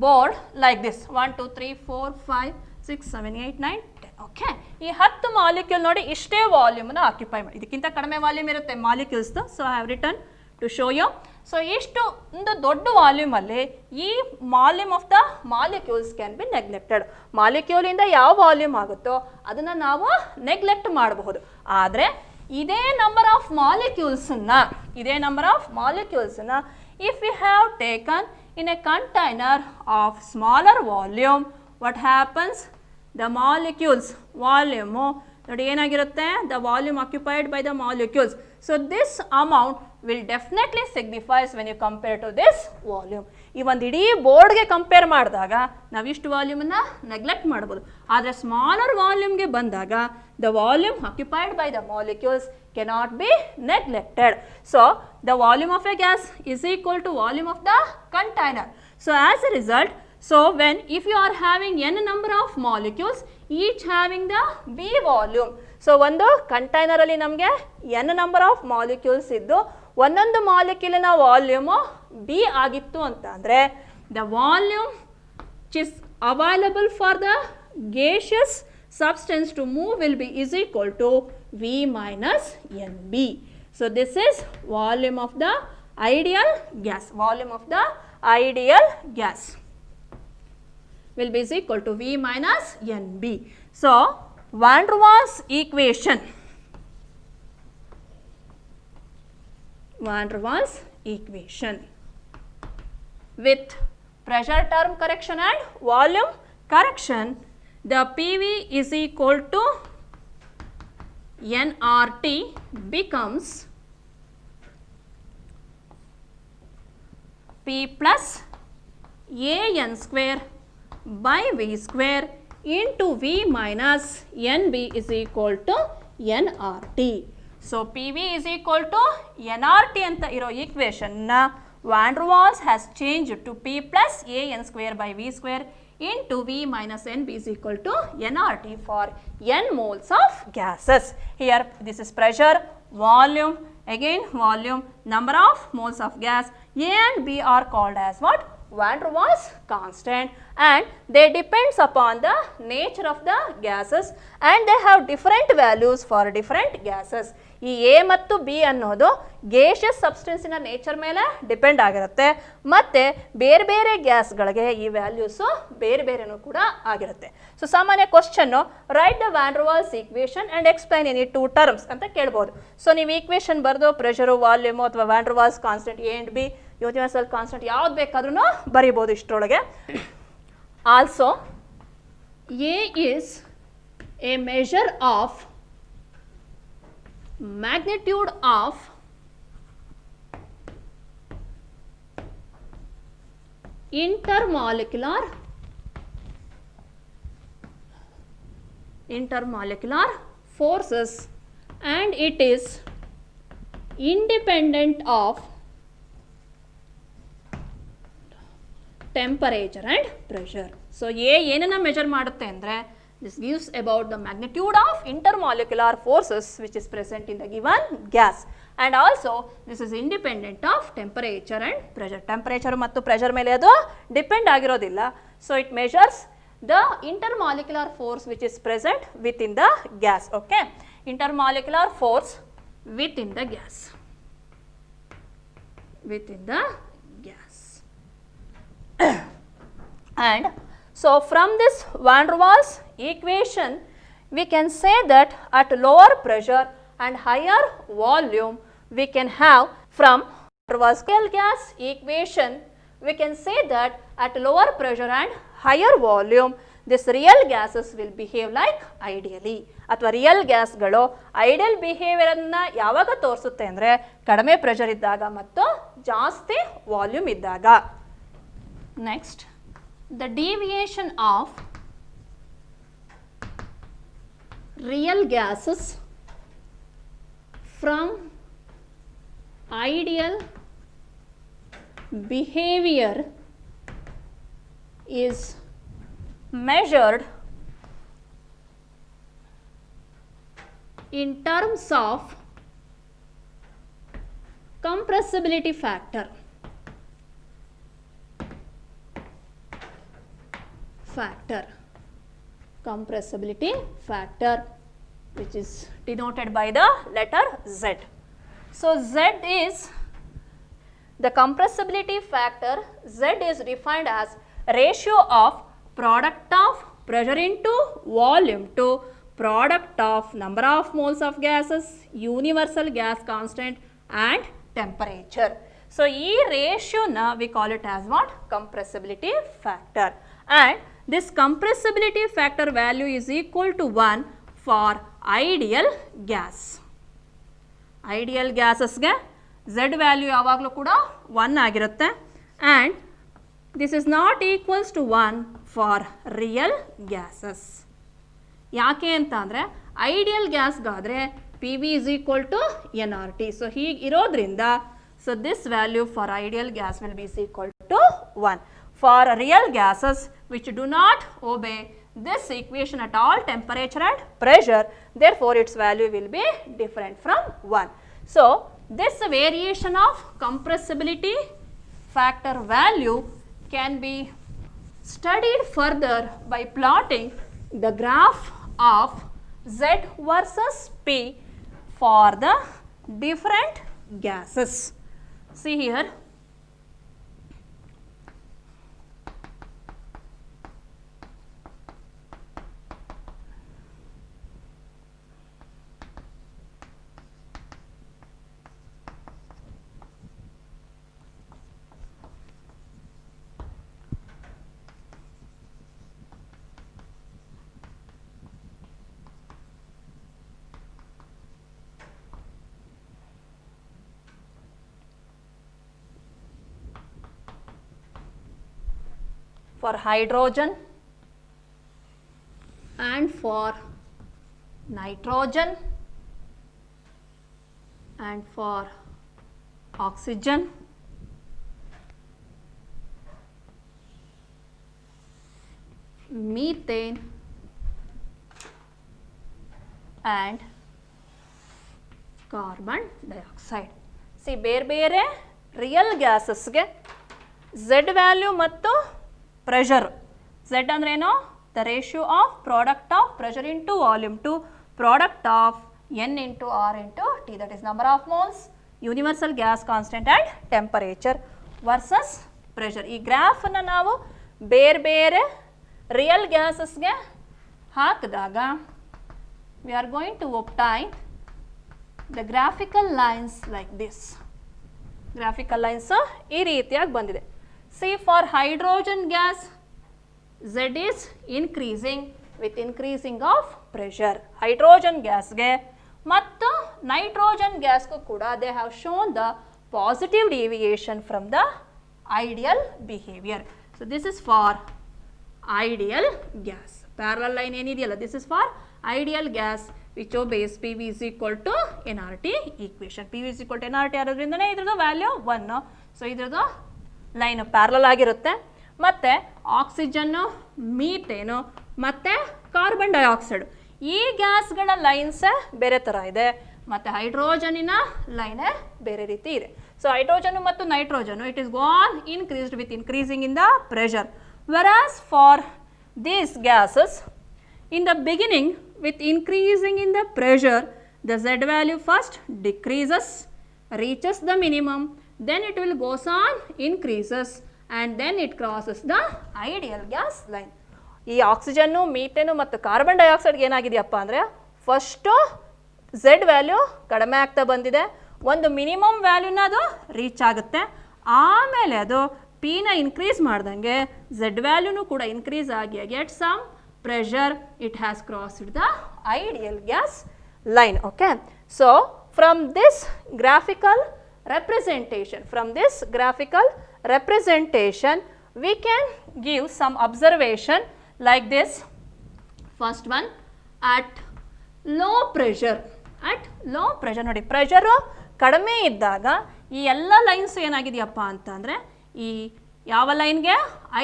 board like this 1 2 3 4 5 6 7 8 9 10. Okay, ಈ 10 molecule ನೋಡಿ ಇಷ್ಟೇ ವಾಲ್ಯೂಮ್ನ occupy ಮಾಡಿ, ಇದಕ್ಕಿಂತ ಕಡಿಮೆ volume ಇರುತ್ತೆ ಮಾಲಿಕ್ಯೂಲ್ಸ್ದು. So I have return to show you. So ಇಷ್ಟು ಒಂದು ದೊಡ್ಡ ವಾಲ್ಯೂಮಲ್ಲಿ ಈ volume of the molecules can be neglected. ಮಾಲಿಕ್ಯೂಲಿಂದ ಯಾವ ವಾಲ್ಯೂಮ್ ಆಗುತ್ತೋ ಅದನ್ನು ನಾವು ನೆಗ್ಲೆಕ್ಟ್ ಮಾಡಬಹುದು. ಆದರೆ ಇದೇ ನಂಬರ್ ಆಫ್ ಮಾಲಿಕ್ಯೂಲ್ಸನ್ನು if we have taken in a container of smaller volume, what happens? The molecules volume ನೋಡಿ ಏನಾಗಿರುತ್ತೆ, the volume occupied by the molecules. So this amount will definitely signifies when you compare to this volume. ಈ ಒಂದು ಇಡೀ ಬೋರ್ಡ್ಗೆ compare ಮಾಡಿದಾಗ ನಾವು ಇಷ್ಟು ವಾಲ್ಯೂಮನ್ನು neglect ಮಾಡ್ಬೋದು. ಆದರೆ ಸ್ಮಾಲರ್ ವಾಲ್ಯೂಮ್ಗೆ ಬಂದಾಗ the volume occupied by the molecules cannot be neglected. So the volume of a gas is equal to volume of the container. So as a result, so when if you are having n number of molecules each having the b volume, so ಒಂದು container ಅಲ್ಲಿ ನಮಗೆ n number of molecules ಇದ್ದು ಒಂದೊಂದು ಮಾಲಿಕ್ಯೂಲಿನ volume b ಆಗಿತ್ತು ಅಂತ ಅಂದರೆ the volume which is available for the gaseous substance to move will be is equal to V minus NB. So this is volume of the ideal gas. Volume of the ideal gas will be is equal to V minus NB. So Van der Waals equation. Van der Waals equation with pressure term correction and volume correction, the PV is equal to nRT becomes P plus AN square by V square into V minus NB is equal to nRT. So PV is equal to nRT ಅಂತ ಇರೋ equation ನ Van der Waals has changed to P plus AN square by V square into V minus NB is equal to nRT for n moles of gases. Here this is pressure, volume, again volume, number of moles of gas. A and B are called as what? Van der Waals constant, and they depends upon the nature of the gases and they have different values for different gases. ಈ A ಮತ್ತು B ಅನ್ನೋದು gaseous ಸಬ್ಸ್ಟೆನ್ಸಿನ nature ಮೇಲೆ depend ಆಗಿರುತ್ತೆ ಮತ್ತು ಬೇರೆ ಬೇರೆ ಗ್ಯಾಸ್ಗಳಿಗೆ ಈ values ಬೇರೆ ಬೇರೆನೂ ಕೂಡ ಆಗಿರುತ್ತೆ. ಸೊ ಸಾಮಾನ್ಯ question write the van der Waals equation and explain any two terms ಅಂತ ಕೇಳ್ಬೋದು. ಸೊ ನೀವು ಈಕ್ವೇಷನ್ ಬರೆದು ಪ್ರೆಷರು, ವಾಲ್ಯೂಮು ಅಥವಾ van der Waals constant A and B, universal constant ಯಾವ್ದು ಬೇಕಾದ್ರೂ ಬರಿಬೋದು ಇಷ್ಟರೊಳಗೆ. Also A is a measure of magnitude of intermolecular forces and it is independent of temperature and pressure. So A ಏನನ್ನ measure ಮಾಡುತ್ತೆ ಅಂದರೆ this gives about the magnitude of intermolecular forces which is present in the given gas, and also this is independent of temperature and pressure. Temperature ಮತ್ತು pressure ಮೇಲೆ ಅದು depend ಆಗಿರೋದಿಲ್ಲ. So it measures the intermolecular force which is present within the gas. Okay, intermolecular force within the gas. And so from this Van der Waals equation we can say that at lower pressure and higher volume we can have from Pascal gas equation. We can say that at lower pressure and higher volume this real gases will behave like ideally. ಅಥವಾ real ಗ್ಯಾಸ್ಗಳು ideal ಬಿಹೇವಿಯರನ್ನು ಯಾವಾಗ ತೋರಿಸುತ್ತೆ ಅಂದರೆ ಕಡಿಮೆ pressure ಇದ್ದಾಗ ಮತ್ತು ಜಾಸ್ತಿ volume ಇದ್ದಾಗ. Next, the deviation of real gases from ideal behavior is measured in terms of compressibility factor. Compressibility factor, which is denoted by the letter Z. So Z is the compressibility factor. Z is defined as ratio of product of pressure into volume to product of number of moles of gases, universal gas constant and temperature. So ee ratio na we call it as what? Compressibility factor. And this compressibility factor value is equal to 1 for ideal gas. Ideal ಗ್ಯಾಸಸ್ಗೆ Z value ಯಾವಾಗಲೂ ಕೂಡ 1 ಆಗಿರುತ್ತೆ. And this is not equals to 1 for real gases. ಯಾಕೆ ಅಂತ ಅಂದರೆ ideal ಗ್ಯಾಸ್ಗಾದರೆ P V is equal to N R T. So ಹೀಗೆ ಇರೋದ್ರಿಂದ so this value for ideal gas will be equal to 1. For real gases which do not obey this equation at all temperature and pressure, therefore its value will be different from 1. So this variation of compressibility factor value can be studied further by plotting the graph of Z versus P for the different gases. See here, for hydrogen and for nitrogen and for oxygen, methane and carbon dioxide. See, ಬೇರೆ ಬೇರೆ real ಗ್ಯಾಸಸ್ಗೆ Z value ಮತ್ತು pressure. Z ಅಂದ್ರೇನು? The ratio of product of pressure into volume to product of N into R into T, that is number of moles, universal gas constant and temperature versus pressure. ಈ ಗ್ರಾಫನ್ನು ನಾವು ಬೇರೆ ಬೇರೆ real ಗ್ಯಾಸಸ್ಗೆ ಹಾಕಿದಾಗ we are going to obtain the graphical lines like this. Graphical lines ಈ ರೀತಿಯಾಗಿ ಬಂದಿದೆ. See, for hydrogen gas, Z is increasing with increasing of pressure. Hydrogen gas ge mattu nitrogen gas ko kuda they have shown the positive deviation from the ideal behavior. So this is for ideal gas. Parallel line enidiyalla, this is for ideal gas which obeys PV is equal to nRT equation. PV is equal to nRT ಆಗೋದ್ರಿಂದನೇ ಇದ್ರದ್ದು value 1. So ಇದ್ರದ್ದು line parallel ಆಗಿರುತ್ತೆ. ಮತ್ತು ಆಕ್ಸಿಜನ್ನು, methane ಮತ್ತು carbon dioxide ಈ ಗ್ಯಾಸ್ಗಳ ಲೈನ್ಸೇ ಬೇರೆ ಥರ ಇದೆ ಮತ್ತು ಹೈಡ್ರೋಜನಿನ ಲೈನೇ ಬೇರೆ ರೀತಿ ಇದೆ. ಸೊ ಹೈಡ್ರೋಜನು ಮತ್ತು nitrogen it is gone increased with increasing in the pressure, whereas for these gases in the beginning with increasing in the pressure the Z value first decreases, reaches the minimum, then it will goes on increases and then it crosses the ideal gas line. ಈ ಆಕ್ಸಿಜನ್ನು, methane ಮತ್ತು carbon ಡೈಆಕ್ಸೈಡ್ಗೆ ಏನಾಗಿದೆಯಪ್ಪ ಅಂದರೆ first Z value ಕಡಿಮೆ ಆಗ್ತಾ ಬಂದಿದೆ, ಒಂದು minimum ವ್ಯಾಲ್ಯೂನ ಅದು reach ಆಗುತ್ತೆ, ಆಮೇಲೆ ಅದು ಪಿನ ಇನ್ಕ್ರೀಸ್ ಮಾಡ್ದಂಗೆ ಝೆಡ್ ವ್ಯಾಲ್ಯೂನು ಕೂಡ ಇನ್ಕ್ರೀಸ್ ಆಗಿ at some pressure it has crossed the ideal gas line. Okay, so from this graphical representation we can give some observation like this. First one, at low pressure ನೋಡಿ, pressure ಕಡಿಮೆ ಇದ್ದಾಗ ಈ ಎಲ್ಲ lines ಏನಾಗಿದೆಯಪ್ಪ ಅಂತಂದರೆ ಈ ಯಾವ ಲೈನ್ಗೆ,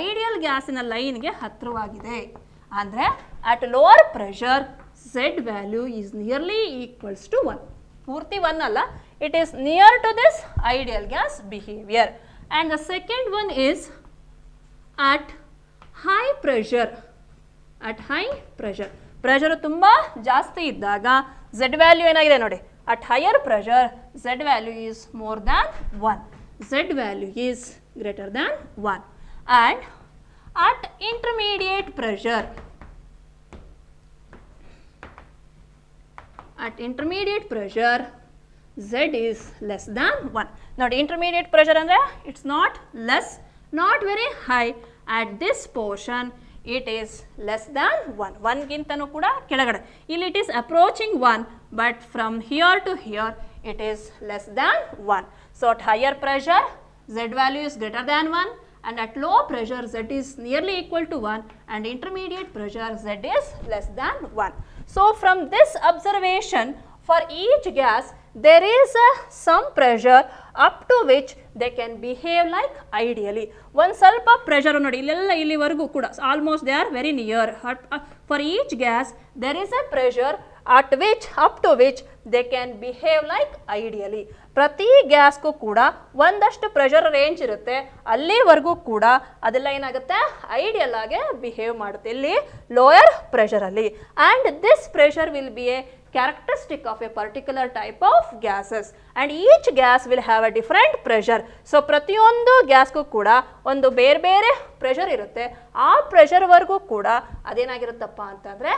ಐಡಿಯಲ್ ಗ್ಯಾಸಿನ ಲೈನ್ಗೆ ಹತ್ತಿರವಾಗಿದೆ. ಅಂದರೆ at lower pressure Z value is nearly equals to 1. ಪೂರ್ತಿ 1 ಅಲ್ಲ, it is near to this ideal gas behavior. And the second one is at high pressure. Pressure ತುಂಬ ಜಾಸ್ತಿ ಇದ್ದಾಗ Z ವ್ಯಾಲ್ಯೂ ಏನಾಗಿದೆ ನೋಡಿ, at higher pressure Z value is more than 1. Z value is greater than 1. And at intermediate pressure Z is less than 1. Now intermediate pressure andre it's not less, not very high. At this portion it is less than 1. 1 gintanu kuda kelagade. Illi it is approaching 1, but from here to here it is less than 1. So at higher pressure Z value is greater than 1, and at low pressure Z is nearly equal to 1, and intermediate pressure Z is less than 1. So from this observation, for each gas there is some pressure up to which they can behave like ideally. One ಸ್ವಲ್ಪ pressure ನೋಡಿ, ಇಲ್ಲೆಲ್ಲ ಇಲ್ಲಿವರೆಗೂ ಕೂಡ almost they are very near. For each gas there is a pressure at which up to which they can behave like ideally. ಪ್ರತಿ ಗ್ಯಾಸ್ಗೂ ಕೂಡ ಒಂದಷ್ಟು pressure range ಇರುತ್ತೆ, ಅಲ್ಲಿವರೆಗೂ ಕೂಡ ಅದೆಲ್ಲ ಏನಾಗುತ್ತೆ, ಐಡಿಯಲ್ ಆಗಿ ಬಿಹೇವ್ ಮಾಡುತ್ತೆ ಇಲ್ಲಿ ಲೋಯರ್ ಪ್ರೆಷರಲ್ಲಿ. And this pressure will be a characteristic of a particular type of gases, and each gas will have a different pressure. So ಪ್ರತಿಯೊಂದು ಗ್ಯಾಸ್ಗೂ ಕೂಡ ಒಂದು ಬೇರೆ ಬೇರೆ ಪ್ರೆಷರ್ ಇರುತ್ತೆ, ಆ ಪ್ರೆಷರ್ವರೆಗೂ ಕೂಡ ಅದೇನಾಗಿರುತ್ತಪ್ಪ ಅಂತಂದರೆ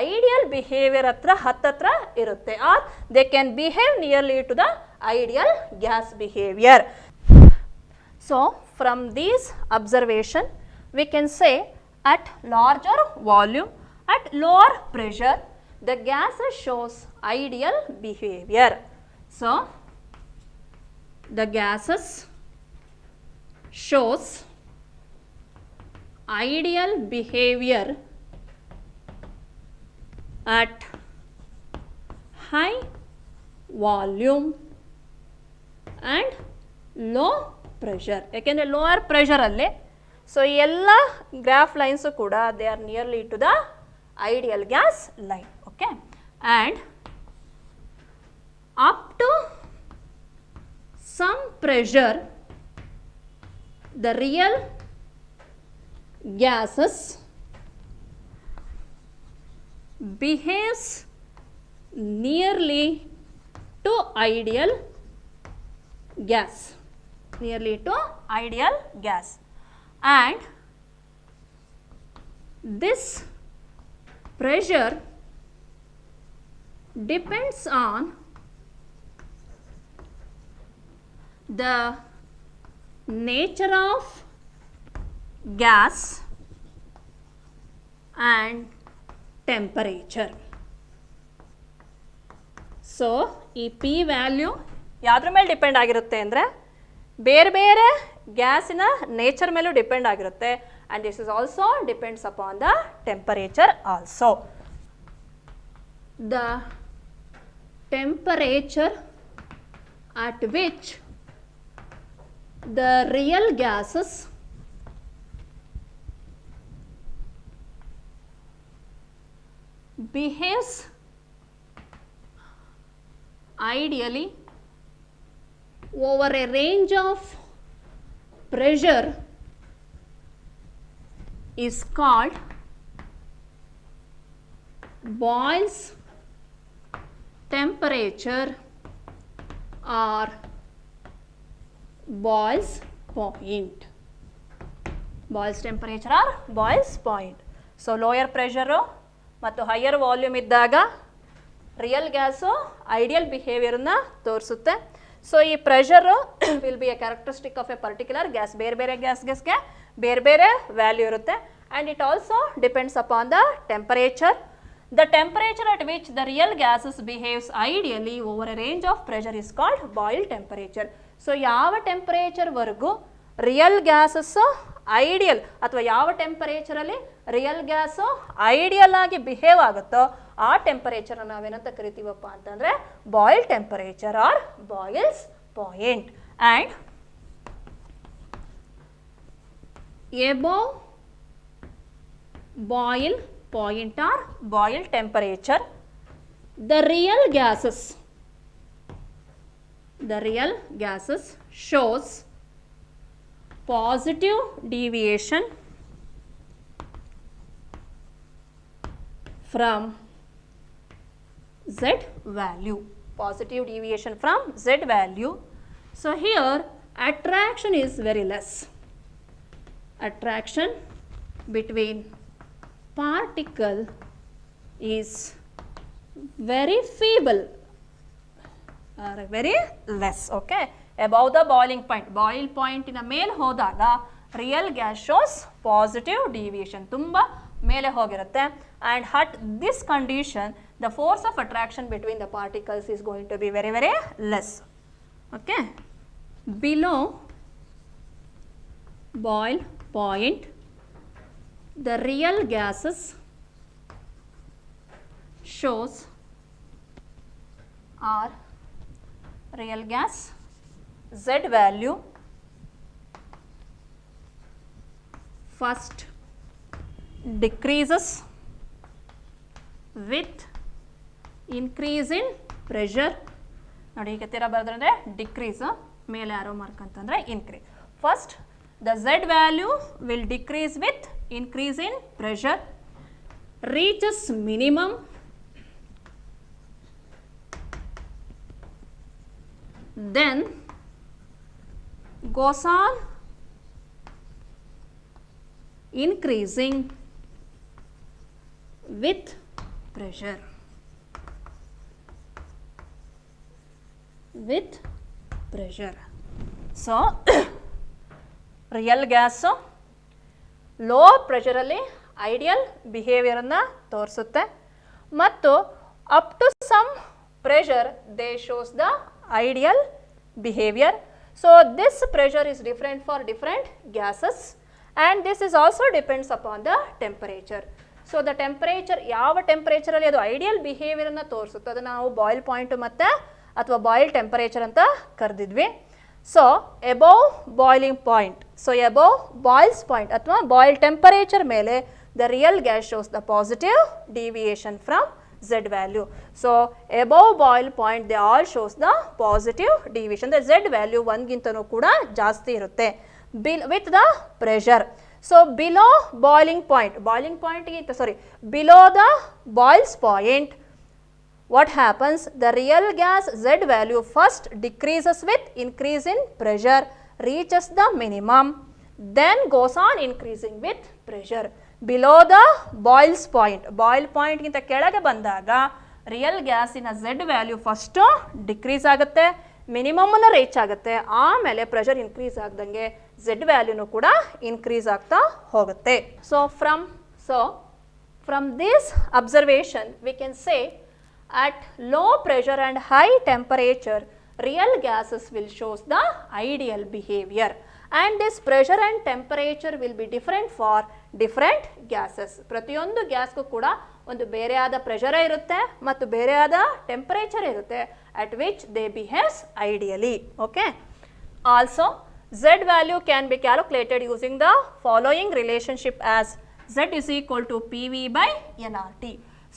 ಐಡಿಯಲ್ ಬಿಹೇವಿಯರ್ ಹತ್ತತ್ರ ಇರುತ್ತೆ, or they can behave nearly to the ideal gas behavior. So from these observation we can say at larger volume, at lower pressure the gases shows ideal behavior. So the gases shows ideal behavior at high volume and low pressure. ಯಾಕೆಂದರೆ lower ಪ್ರೆಷರಲ್ಲಿ so ಈ ಎಲ್ಲ graph lines ಕೂಡ they are nearly to the ideal gas line. Okay, and up to some pressure the real gases behaves nearly to ideal gas, nearly to ideal gas, and this pressure depends on the nature of gas and temperature. So ಈ P value ಯಾವುದ್ರ ಮೇಲೆ depend ಆಗಿರುತ್ತೆ ಅಂದರೆ ಬೇರೆ ಬೇರೆ ಗ್ಯಾಸಿನ nature ಮೇಲೂ depend ಆಗಿರುತ್ತೆ, and this is also depends upon the temperature also. The temperature at which the real gases behaves ideally over a range of pressure is called Boyle's temperature or Boyle's point. Boyle's temperature or Boyle's point. So lower pressure ಮತ್ತು higher volume ಇದ್ದಾಗ real gas ideal ಬಿಹೇವಿಯರನ್ನು ತೋರಿಸುತ್ತೆ. So ಈ pressure will be A characteristic of A particular gas. ಬೇರೆ ಬೇರೆ ಗ್ಯಾಸ್ಗೆ ಬೇರೆ ಬೇರೆ ವ್ಯಾಲ್ಯೂ ಇರುತ್ತೆ. And it also depends upon the temperature. The temperature at which the real gases behaves ideally over a range of pressure is called boil temperature. So ಯಾವ temperature ವರೆಗೂ real gases ideal ಅಥವಾ ಯಾವ ಟೆಂಪರೇಚರಲ್ಲಿ real gas ideal ಆಗಿ behave ಆಗುತ್ತೋ ಆ temperature ನಾವೇನಂತ ಕರಿತೀವಪ್ಪ ಅಂತಂದರೆ Boyle temperature or Boyle's point. And above boil point or boil temperature, the real gases shows positive deviation from Z value. Positive deviation from Z value. So here attraction is very less. Attraction between particle is very feeble or very less. Okay, above the boiling point, boil point in a ಮೇಲೆ ಹೋದಾಗ real gas shows positive deviation, ತುಂಬ ಮೇಲೆ ಹೋಗಿರುತ್ತೆ. And at this condition the force of attraction between the particles is going to be very very less. Okay, below boil point the real gases shows our real gas Z value first decreases with increase in pressure. ನೋಡಿ ಈಗ ತೀರ ಬರೆದ್ರೆ decrease, ಮೇಲೆ arrow mark ಅಂತಂದರೆ increase. First the Z value will decrease with increase in pressure, reaches minimum, then goes on increasing with pressure. So real gas low ಪ್ರೆಷರಲ್ಲಿ ideal ಬಿಹೇವಿಯರನ್ನು ತೋರಿಸುತ್ತೆ ಮತ್ತು up to some pressure they shows the ideal behaviour. So this pressure is different for different gases and this is also depends upon the temperature. So the temperature, ಯಾವ ಟೆಂಪರೇಚರಲ್ಲಿ ಅದು ideal ಬಿಹೇವಿಯರನ್ನು ತೋರಿಸುತ್ತೆ ಅದನ್ನು ನಾವು ಬಾಯ್ಲ್ ಪಾಯಿಂಟ್ ಮತ್ತು ಅಥವಾ Boyle temperature ಅಂತ ಕರೆದಿದ್ವಿ. So above boiling point, so above Boyle's point ಅಥವಾ ಬಾಯ್ಲ್ ಟೆಂಪರೇಚರ್ ಮೇಲೆ the real gas shows the positive deviation from Z value. So above boil point they all shows the positive deviation. The Z value 1 ಗಿಂತನೂ ಕೂಡ ಜಾಸ್ತಿ ಇರುತ್ತೆ with the pressure. So below boiling point below the boils point, what happens? The real gas Z value first decreases with increase in pressure, reaches the minimum, then goes on increasing with pressure. Below the boils point, boil point ಗಿಂತ ಕೆಳಗೆ ಬಂದಾಗ real ಗ್ಯಾಸಿನ Z value first decrease ಆಗುತ್ತೆ, ಮಿನಿಮಮನ್ನು reach ಆಗುತ್ತೆ, ಆಮೇಲೆ pressure increase ಆಗ್ದಂಗೆ Z ವ್ಯಾಲ್ಯೂನು ಕೂಡ increase ಆಗ್ತಾ ಹೋಗುತ್ತೆ. So from this observation we can say at low pressure and high temperature real gases will shows the ideal behavior, and this pressure and temperature will be different for different gases. ಪ್ರತಿಯೊಂದು ಗ್ಯಾಸ್ಗೂ ಕೂಡ ಒಂದು ಬೇರೆಯಾದ pressure ಇರುತ್ತೆ ಮತ್ತು ಬೇರೆಯಾದ temperature ಇರುತ್ತೆ at which they behaves ideally. Okay, also Z value can be calculated using the following relationship as Z is equal to PV by nRT.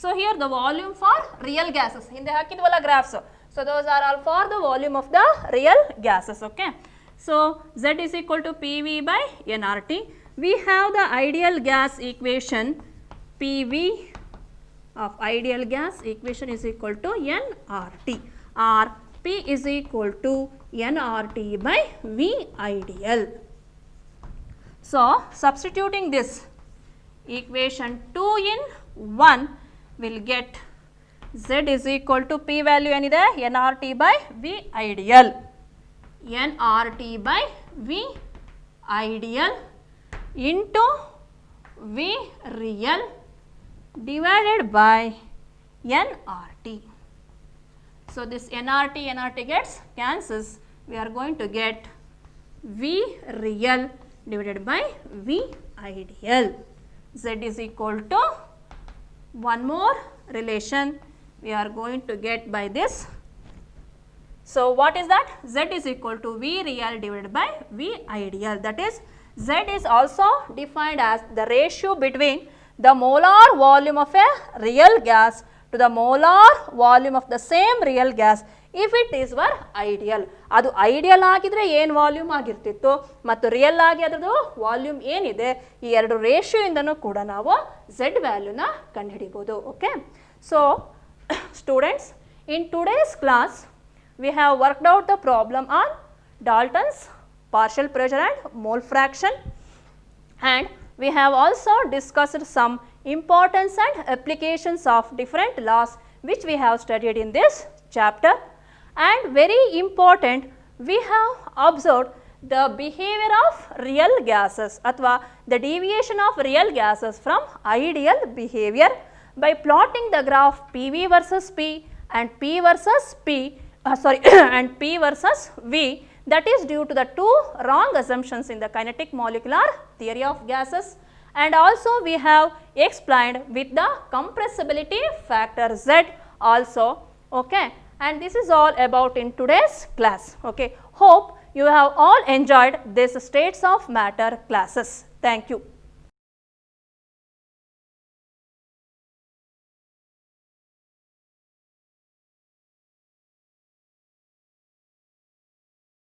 So here the volume for real gases, ಹಿಂದೆ ಹಾಕಿದ್ವಲ್ಲ graphs, so those are all for the volume of the real gases. Okay, so Z is equal to PV by nRT. We have the ideal gas equation, PV of ideal gas equation is equal to nRT, or P is equal to nRT by V ideal. So substituting this equation 2 in 1 will get Z is equal to P value ಏನಿದೆ nRT by V ideal. nRT by V ideal into V real divided by nRT. So, this nRT gets cancels. We are going to get V real divided by V ideal. Z is equal to one more relation we are going to get by this. So, what is that? Z is equal to V real divided by V ideal. That is, Z is also defined as the ratio between the molar volume of a real gas to the molar volume of the same real gas if it is were ideal. ಅದು ideal ಆಗಿದ್ರೆ ಏನು volume ಆಗಿರ್ತಿತ್ತು ಮತ್ತು real ಆಗಿ ಅದರದ್ದು volume ಏನಿದೆ ಈ ಎರಡು ratio ಇಂದನೂ ಕೂಡ ನಾವು Z ವ್ಯಾಲ್ಯೂನ ಕಂಡುಹಿಡಿಬಹುದು. Okay, so students, in today's class we have worked out the problem on Dalton's partial pressure and mole fraction, and we have also discussed some importance and applications of different laws which we have studied in this chapter. And very important, we have observed the behavior of real gases athwa the deviation of real gases from ideal behavior by plotting the graph PV versus P and P versus P and P versus V, that is due to the two wrong assumptions in the kinetic molecular theory of gases. And also we have explained with the compressibility factor Z also. Okay, and this is all about in today's class. Okay, hope you have all enjoyed this states of matter classes. Thank you.